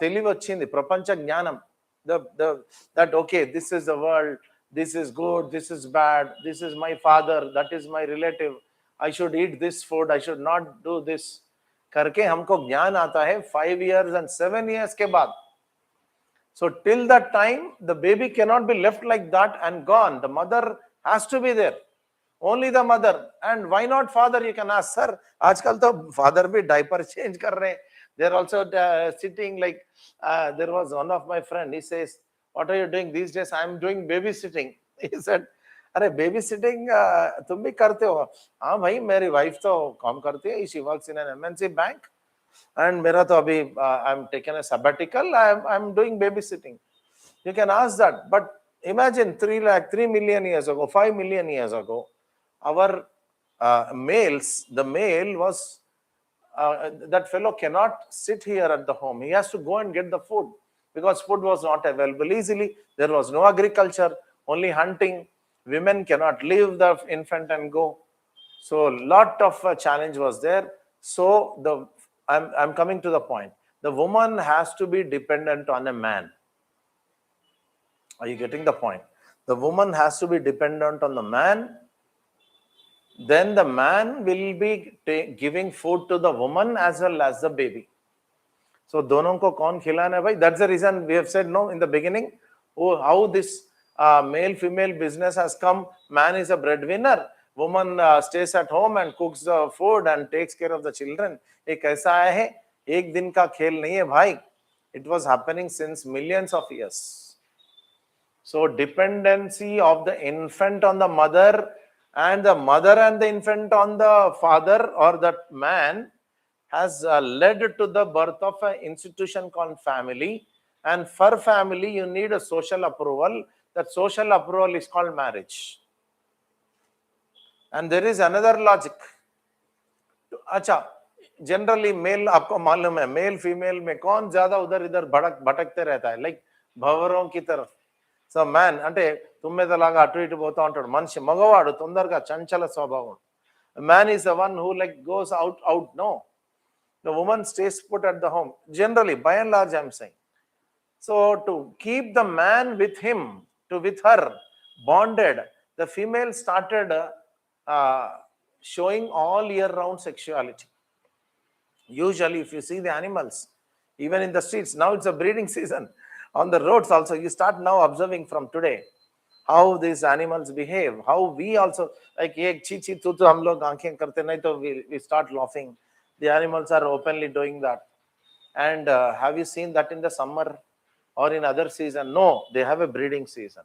తెలివి వచ్చింది, ప్రపంచ జ్ఞానం. That okay, this is the world, this is good, this is bad, this is my father, that is my relative, I should eat this food, I should not do this करके हमको ज्ञान आता है 5 years and 7 years के बाद. So till that time, the baby cannot be left like that and gone. The mother has to be there. Only the mother. And why not father? You can ask, sir, आजकल तो father भी diaper change कर रहे हैं. They're also sitting like, there was one of my friend, he says, what are you doing these days? I'm doing babysitting. He said, अरे babysitting तुम भी करते हो? हाँ भाई, मेरी wife तो काम करती है. She works in an MNC bank. And मेरा तो अभी I'm taken a sabbatical. I'm doing babysitting. You can ask that. But imagine 3 million years ago, 5 million years ago, our males, the male was, that fellow cannot sit here at the home. He has to go and get the food because food was not available easily. There was no agriculture, only hunting. Women cannot leave the infant and go. So lot of challenge was there. So I'm coming to the point. The woman has to be dependent on a man. Are you getting the point? The woman has to be dependent on the man. Then the man will be giving food to the woman as well as the baby. So दोनों को कौन खिलाना है भाई? That's the reason we have said no in the beginning. Oh, how this male-female business has come. Man is a breadwinner. Woman stays at home and cooks the food and takes care of the children. ये कैसा आया है? एक दिन का खेल नहीं है भाई. It was happening since millions of years. So dependency of the infant on the mother and the mother and the infant on the father or that man has led to the birth of an institution called family. And for family, you need a social approval. That social approval is called marriage. And there is another logic. अच्छा, generally mail आपको मालूम है, male female में कौन ज्यादा उधर इधर भटकते रहता है, लाइक भंवरों की तरफ. సో మ్యాన్ అంటే తుమ్మెదలాగా అటు ఇటు పోతూ ఉంటాడు. మనిషి మగవాడు తొందరగా చంచల స్వభావం. Man is the one who like goes out. No, the women stays put at the home generally, by and large I'm saying. So to keep the man with him, with her bonded, the female started showing all year round sexuality. Usually if you see the animals even in the streets, now it's a breeding season, on the roads also, you start now observing from today how these animals behave, how we also, like ek chi chi tu hum log aankhein karte, nahi to we start laughing. The animals are openly doing that. And have you seen that in the summer or in other season? No, they have a breeding season.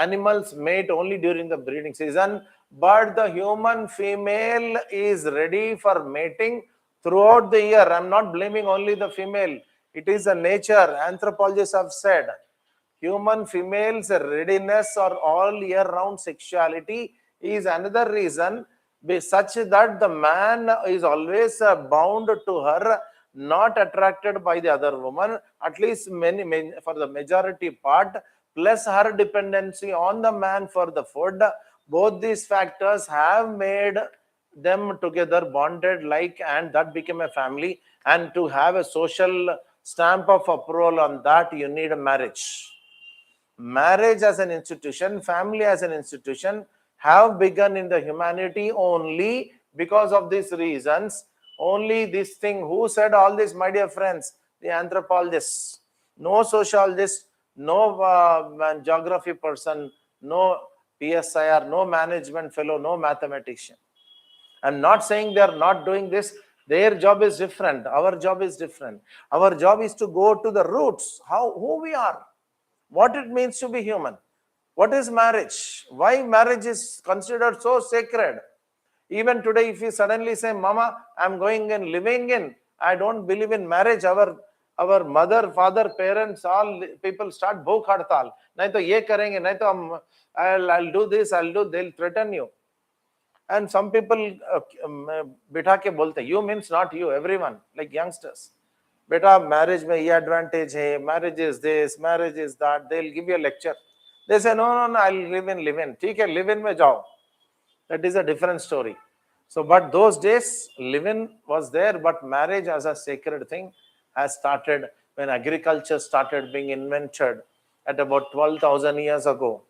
Animals mate only during the breeding season, but the human female is ready for mating throughout the year. I'm not blaming only the female. It is a nature. Anthropologists have said human females' readiness or all year round sexuality is another reason, such that the man is always bound to her, not attracted by the other woman, at least many for the majority part, plus her dependency on the man for the food. Both these factors have made them together bonded like, and that became a family. And to have a social stamp of approval on that, you need a marriage. Marriage as an institution, family as an institution, have begun in the humanity only because of these reasons. Only this thing. Who said all this, my dear friends? The anthropologists. No sociologist, no geography person, no PSIR, no management fellow, no mathematician. I'm not saying they are not doing this. Their job is different. Our job is different. Our job is to go to the roots, who we are, what it means to be human. What is marriage? Why marriage is considered so sacred? Even today, if you suddenly say, Mama, I'm going and living in, I don't believe in marriage, our mother, father, parents, all people start bhuk hartal. Nahi to ye karenge, nahi to I'll do this, I'll do, they'll threaten you. And some people bitha ke bolte, you means not you, everyone, like youngsters. Beta, marriage mein ye advantage hai, marriage is this, marriage is that. They'll give you a lecture. They say, no, I'll live in. Theek hai, live in mein jao. That is a different story. So, but those days, live-in was there, but marriage as a sacred thing has started when agriculture started being invented at about 12,000 years ago.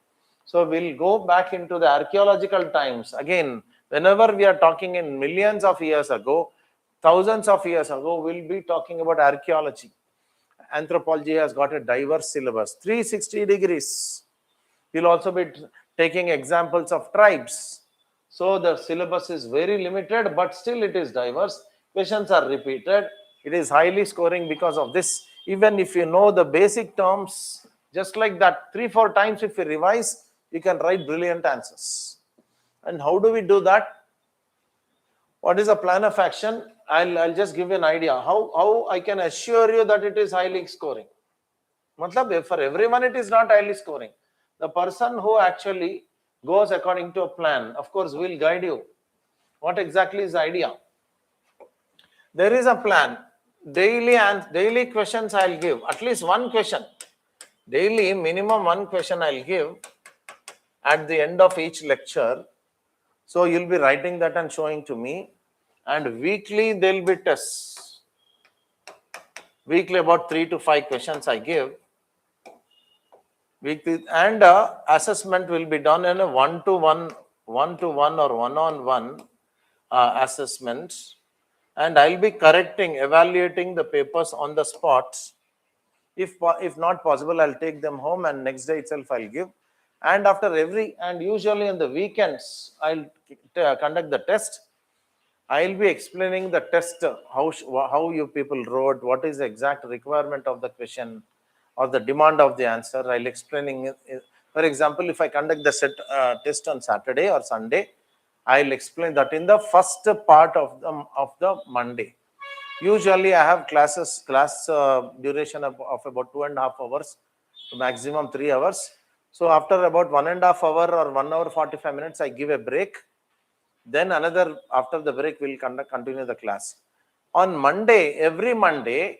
So, we'll go back into the archaeological times. Again, whenever we are talking in millions of years ago, thousands of years ago, we'll be talking about archaeology. Anthropology has got a diverse syllabus, 360 degrees. We'll also be taking examples of tribes. So the syllabus is very limited, but still it is diverse. Questions are repeated. It is highly scoring because of this. Even if you know the basic terms, just like that, 3-4 times if you revise, you can write brilliant answers. And how do we do that? What is a plan of action? I'll just give you an idea. How I can assure you that it is highly scoring. Matlab, for everyone it is not highly scoring. The person who actually goes according to a plan, of course, will guide you. What exactly is the idea? There is a plan. Daily questions I'll give. At least one question. Daily, minimum one question I'll give at the end of each lecture. So you'll be writing that and showing to me. And weekly, there'll be tests. Weekly, about 3 to 5 questions I give. Weekly, and assessment will be done in a one-to-one or one-on-one assessments, and I'll be correcting, evaluating the papers on the spot. If not possible, I'll take them home and next day itself I'll give. And after and usually on the weekends, I'll conduct the test. I'll be explaining the test, how you people wrote, what is the exact requirement of the question or the demand of the answer. I'll explaining it For example, if I conduct the test on Saturday or Sunday, I'll explain that in the first part of the Monday. Usually, I have class duration of about 2.5 hours, maximum 3 hours. So after about 1.5 hour or 1 hour 45 minutes, I give a break. Then another, after the break, we'll continue the class. On Monday, every Monday,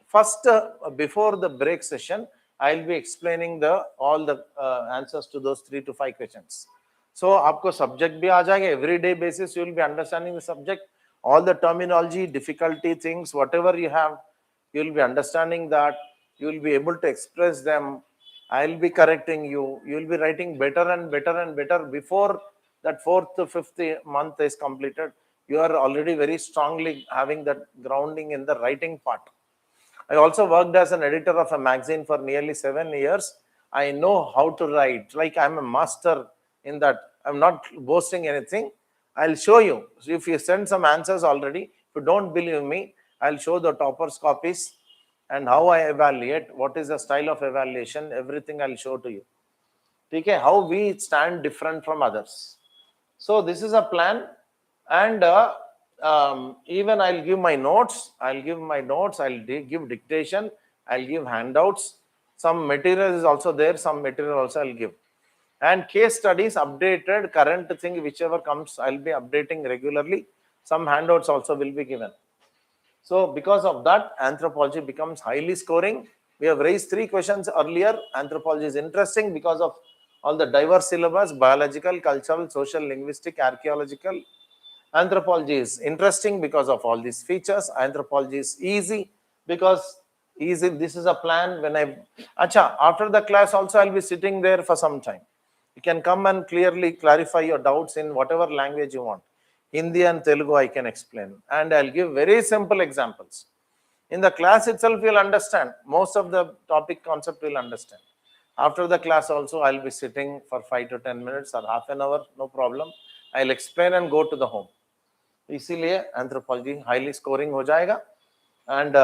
first before the break session, I'll be explaining all the answers to those 3 to 5 questions. So आपको subject भी आ जाएगा, everyday basis you will be understanding the subject, all the terminology, difficulty things, whatever you have, you will be understanding that, you will be able to express them. I'll be correcting you. You will be writing better and better and better before that 4th to 5th month is completed. You are already very strongly having that grounding in the writing part. I also worked as an editor of a magazine for nearly 7 years. I know how to write. Like I'm a master in that. I'm not boasting anything. I'll show you. So if you send some answers already, if you don't believe me, I'll show the toppers copies and how I evaluate, what is the style of evaluation, everything I'll show to you. Okay, how we stand different from others. So this is a plan, and even I'll give my notes. I'll give dictation. I'll give handouts. Some material is also there. Some material also I'll give. And case studies, updated, current thing, whichever comes, I'll be updating regularly. Some handouts also will be given. So because of that, anthropology becomes highly scoring. We have raised 3 questions earlier. Anthropology is interesting because of all the diverse syllabus: biological, cultural, social, linguistic, archaeological. Anthropology is interesting because of all these features. Anthropology is easy because this is a plan. After the class also I'll be sitting there for some time. You can come and clearly clarify your doubts in whatever language you want. Hindi and Telugu I can explain, and I'll give very simple examples. In the class itself you'll understand. Most of the topic concept you'll understand. After the class also I'll be sitting for 5 to 10 minutes or half an hour, no problem. I'll explain and go to the home. इसीलिए anthropology highly scoring हो जाएगा, and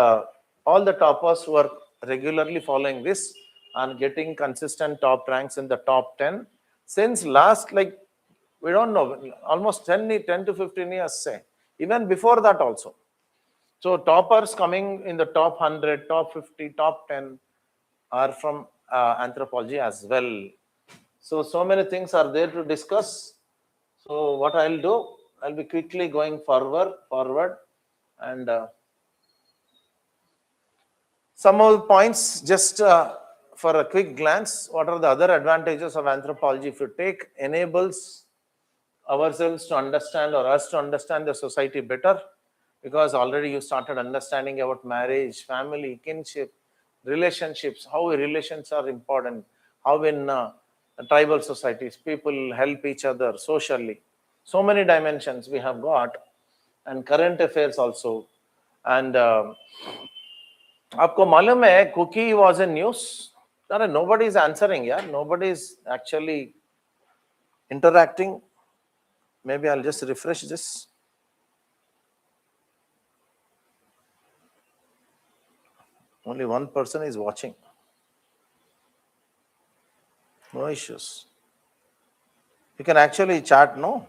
all the toppers who are regularly following this are getting consistent top ranks in the top 10 since last, like, we don't know, almost 10 to 15 years, say, even before that also. So toppers coming in the top 100, top 50, top 10 are from anthropology as well. So many things are there to discuss. So what I'll do, I'll be quickly going forward, and some of the points just for a quick glance. What are the other advantages of anthropology? If you take, enables ourselves to understand, or us to understand the society better, because already you started understanding about marriage, family, kinship, relationships, how relations are important, how in tribal societies people help each other socially. So many dimensions we have got, and current affairs also. And आपको मालूम है cookie was in news? Nobody is answering, yeah. Nobody is actually interacting. Maybe I'll just refresh this. Only one person is watching. No issues. You can actually chat, no?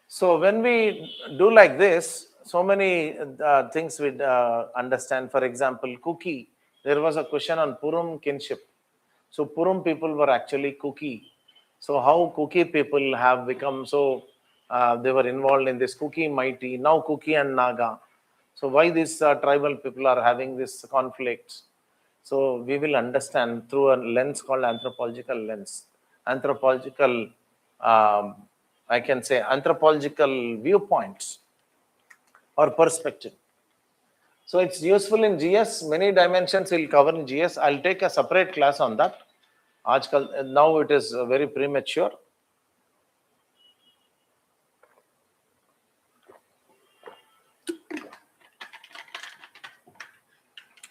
So when we do like this, so many things we understand. For example, cookie. There was a question on Purum kinship. So Purum people were actually Kuki. So how Kuki people have become so, they were involved in this Kuki mighty, now Kuki and Naga. So why these tribal people are having this conflict? So we will understand through a lens called anthropological lens. Anthropological, I can say anthropological viewpoints or perspective. So it's useful in GS. Many dimensions we'll cover in GS. I'll take a separate class on that. Now it is very premature.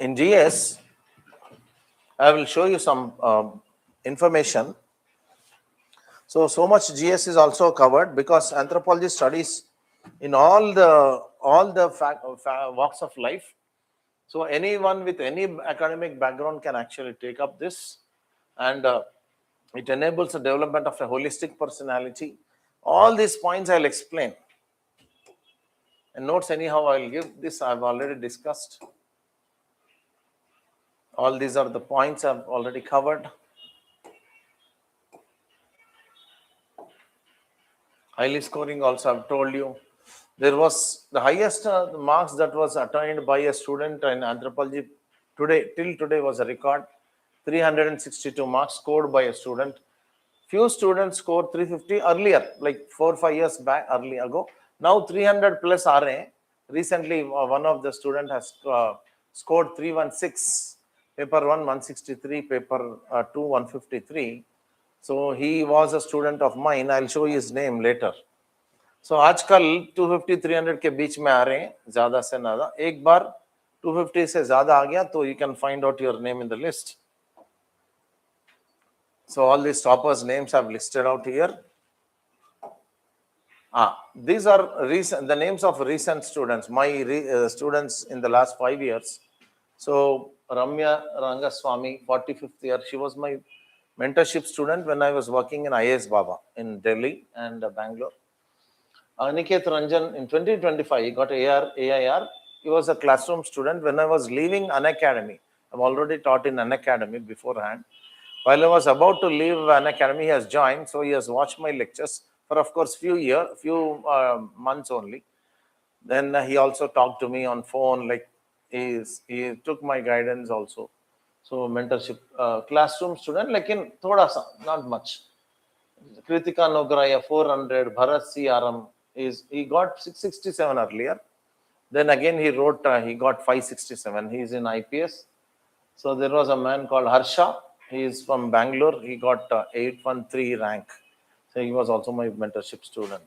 In GS, I will show you some information. So much GS is also covered because anthropology studies in all the walks of life. So anyone with any academic background can actually take up this, and it enables the development of a holistic personality. All these points I'll explain. And notes anyhow I'll give. This I've already discussed. All these are the points I've already covered. Highly scoring also I've told you. There was the highest marks that was attained by a student in anthropology today, till today, was a record. 362 marks scored by a student. Few students scored 350 earlier, like 4-5 years back, early ago. Now 300 plus RA. Recently, one of the student has scored 316. Paper 1, 163, paper 2, 153. So he was a student of mine. I'll show you his name later. So आजकल 250-300 के बीच में आ रहे हैं, ज़्यादा से ज़्यादा. एक बार 250 से ज़्यादा आ गया तो you can find out your name in the list. So all these toppers' names I've listed out here. These are recent, the names of recent students, my students in the last 5 years. So Ramya Rangaswamy, 45th year, she was my mentorship student when I was working in IAS Baba in Delhi and Bangalore. Aniket Ranjan in 2025, he got AIR. He was a classroom student when I was leaving an academy. I've already taught in an academy beforehand. While I was about to leave an academy, he has joined. So he has watched my lectures for, of course, few months only. Then he also talked to me on phone. Like he took my guidance also. So mentorship, classroom student, like in thoda sa, not much. Kritika Nograya 400, Bharat C. Aram he got 667 earlier. Then again he wrote, he got 567. He's in IPS. So there was a man called Harsha. He is from Bangalore. He got 813 rank. So he was also my mentorship student.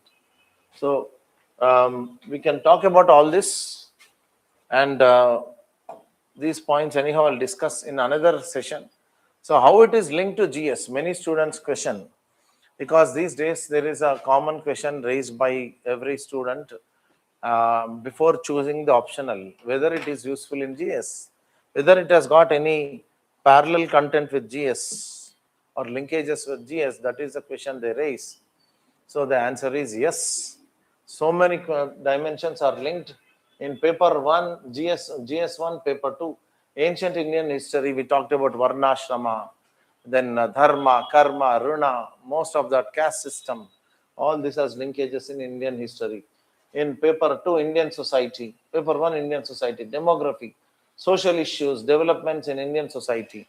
So we can talk about all this, and these points anyhow I'll discuss in another session. So how it is linked to GS? Many students question, because these days there is a common question raised by every student before choosing the optional, whether it is useful in GS, whether it has got any parallel content with GS or linkages with GS. That is the question they raise. So the answer is yes. So many dimensions are linked. In paper 1, GS1, paper 2, ancient Indian history, we talked about Varnashrama, then Dharma, Karma, Runa, most of that caste system. All this has linkages in Indian history. In paper 2, Indian society, paper 1, Indian society, demography, social issues, developments in Indian society.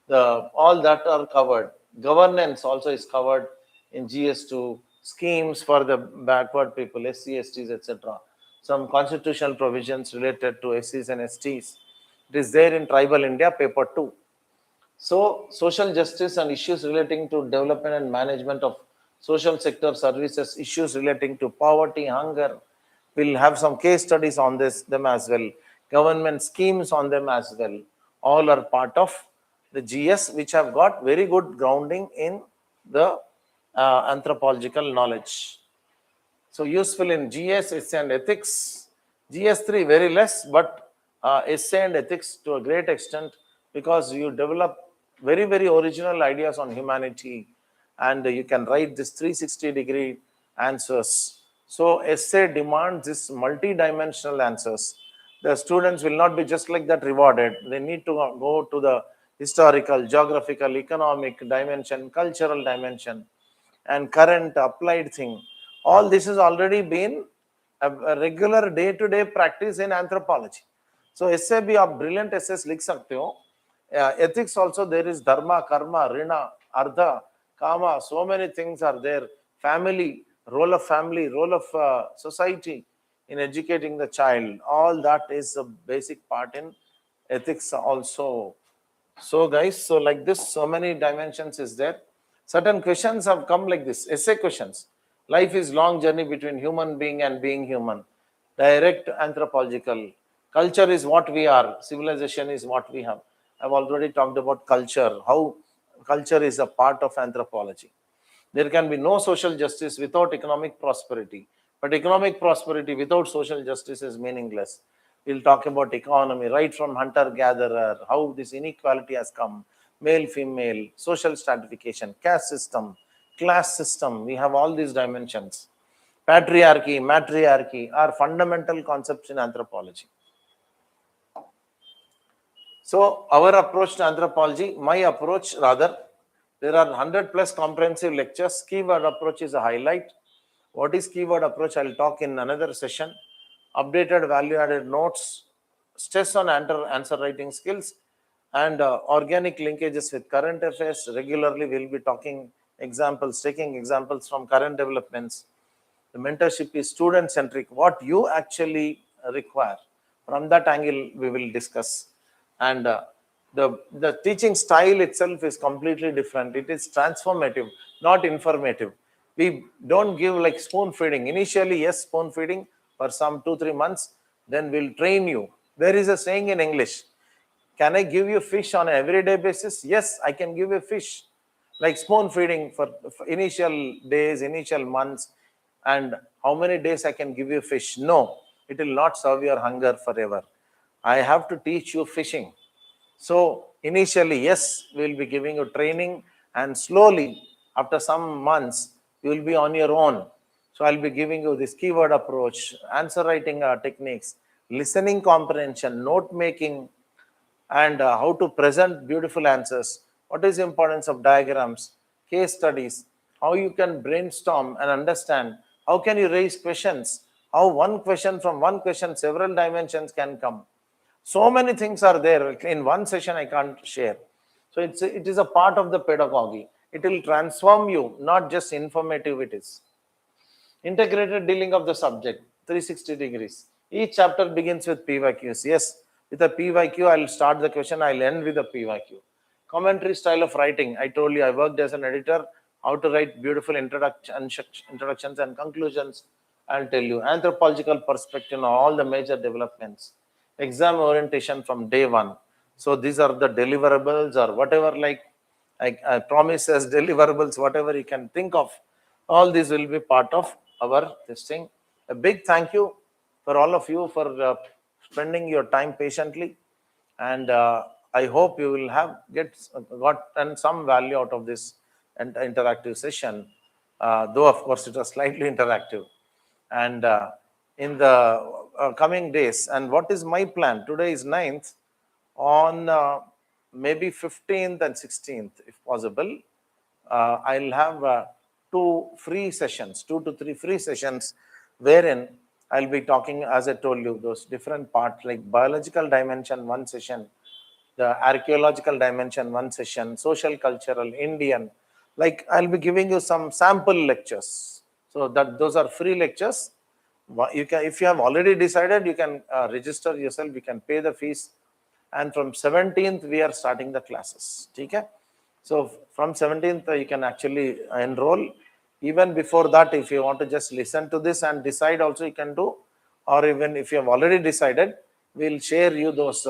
All that are covered. Governance also is covered in GS2, schemes for the backward people, SC, STs, etc. Some constitutional provisions related to SCs and STs. It is there in Tribal India, paper 2. So, social justice and issues relating to development and management of social sector services, issues relating to poverty, hunger. We'll have some case studies on them as well. Government schemes on them as well. All are part of the GS, which have got very good grounding in the anthropological knowledge. So useful in GS, essay and ethics. GS3 very less, but essay and ethics to a great extent, because you develop very, very original ideas on humanity, and you can write this 360-degree answers. So essay demands this multi-dimensional answers. The students will not be just like that rewarded. They need to go to the historical, geographical, economic dimension, cultural dimension, and current applied thing. All this has already been a regular day-to-day practice in anthropology. So essay bhi aap brilliant essays likh sakte ho. Ethics also there is dharma, karma, rina, ardha, kama. So many things are there. Family, role of society in educating the child. All that is a basic part in ethics also. So guys, so like this, so many dimensions is there. Certain questions have come like this, essay questions. Life is long journey between human being and being human. Direct anthropological. Culture is what we are. Civilization is what we have. I've already talked about culture, how culture is a part of anthropology. There can be no social justice without economic prosperity. But economic prosperity without social justice is meaningless. We'll talk about economy, right from hunter-gatherer, how this inequality has come, male, female, social stratification, caste system, class system. We have all these dimensions. Patriarchy, matriarchy are fundamental concepts in anthropology. So our approach to anthropology, my approach rather, there are 100 plus comprehensive lectures. Keyword approach is a highlight. What is keyword approach? I'll talk in another session. Updated value-added notes, stress on answer writing skills, and organic linkages with current affairs. Regularly, we'll be talking examples, taking examples from current developments. The mentorship is student-centric, what you actually require. From that angle, we will discuss. And the teaching style itself is completely different. It is transformative, not informative. We don't give like spoon feeding. Initially, yes, spoon feeding for some 2-3 months, then we'll train you. There is a saying in English, can I give you fish on an everyday basis? Yes, I can give you fish. Like spoon feeding for initial days, initial months, and how many days I can give you fish? No, it will not serve your hunger forever. I have to teach you fishing. So initially, yes, we will be giving you training, and slowly, after some months, you will be on your own. So I'll be giving you this keyword approach, answer writing techniques, listening comprehension, note making, and how to present beautiful answers. What is the importance of diagrams, case studies, how you can brainstorm and understand, how can you raise questions, how one question from one question, several dimensions can come. So many things are there. In one session, I can't share. So it is a part of the pedagogy. It will transform you, not just informative it is. Integrated dealing of the subject, 360 degrees. Each chapter begins with PYQs. Yes, with a PYQ, I'll start the question, I'll end with a PYQ. Commentary style of writing. I told you I worked as an editor, how to write beautiful introductions and conclusions. I'll tell you. Anthropological perspective on all the major developments. Exam orientation from day one. So these are the deliverables or whatever, like I promise as deliverables, whatever you can think of. All these will be part of our this thing. A big thank you for all of you for spending your time patiently, and I hope you will have gotten some value out of this interactive session. Though of course it was slightly interactive, and in the coming days. And what is my plan? Today is 9th. On maybe 15th and 16th, if possible, I'll have 2 to 3 free sessions, wherein I'll be talking, as I told you, those different parts like biological dimension, one session, the archaeological dimension, one session, social, cultural, Indian. Like I'll be giving you some sample lectures. So that those are free lectures. You can, if you have already decided, you can register yourself. You can pay the fees. And from 17th, we are starting the classes. Okay? So from 17th, you can actually enroll. Even before that, if you want to just listen to this and decide also, you can do. Or even if you have already decided, we'll share you those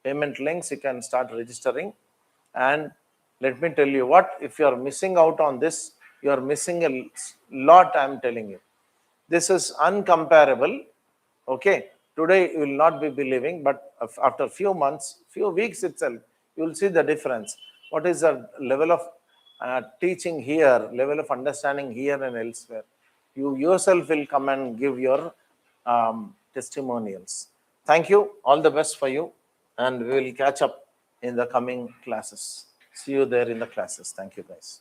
payment links. You can start registering. And let me tell you what, if you are missing out on this, you are missing a lot, I'm telling you. This is uncomparable. Okay, today you will not be believing, but after few months, few weeks itself, you will see the difference. What is the level of teaching here, level of understanding here and elsewhere? You yourself will come and give your testimonials. Thank you. All the best for you. And we will catch up in the coming classes. See you there in the classes. Thank you, guys.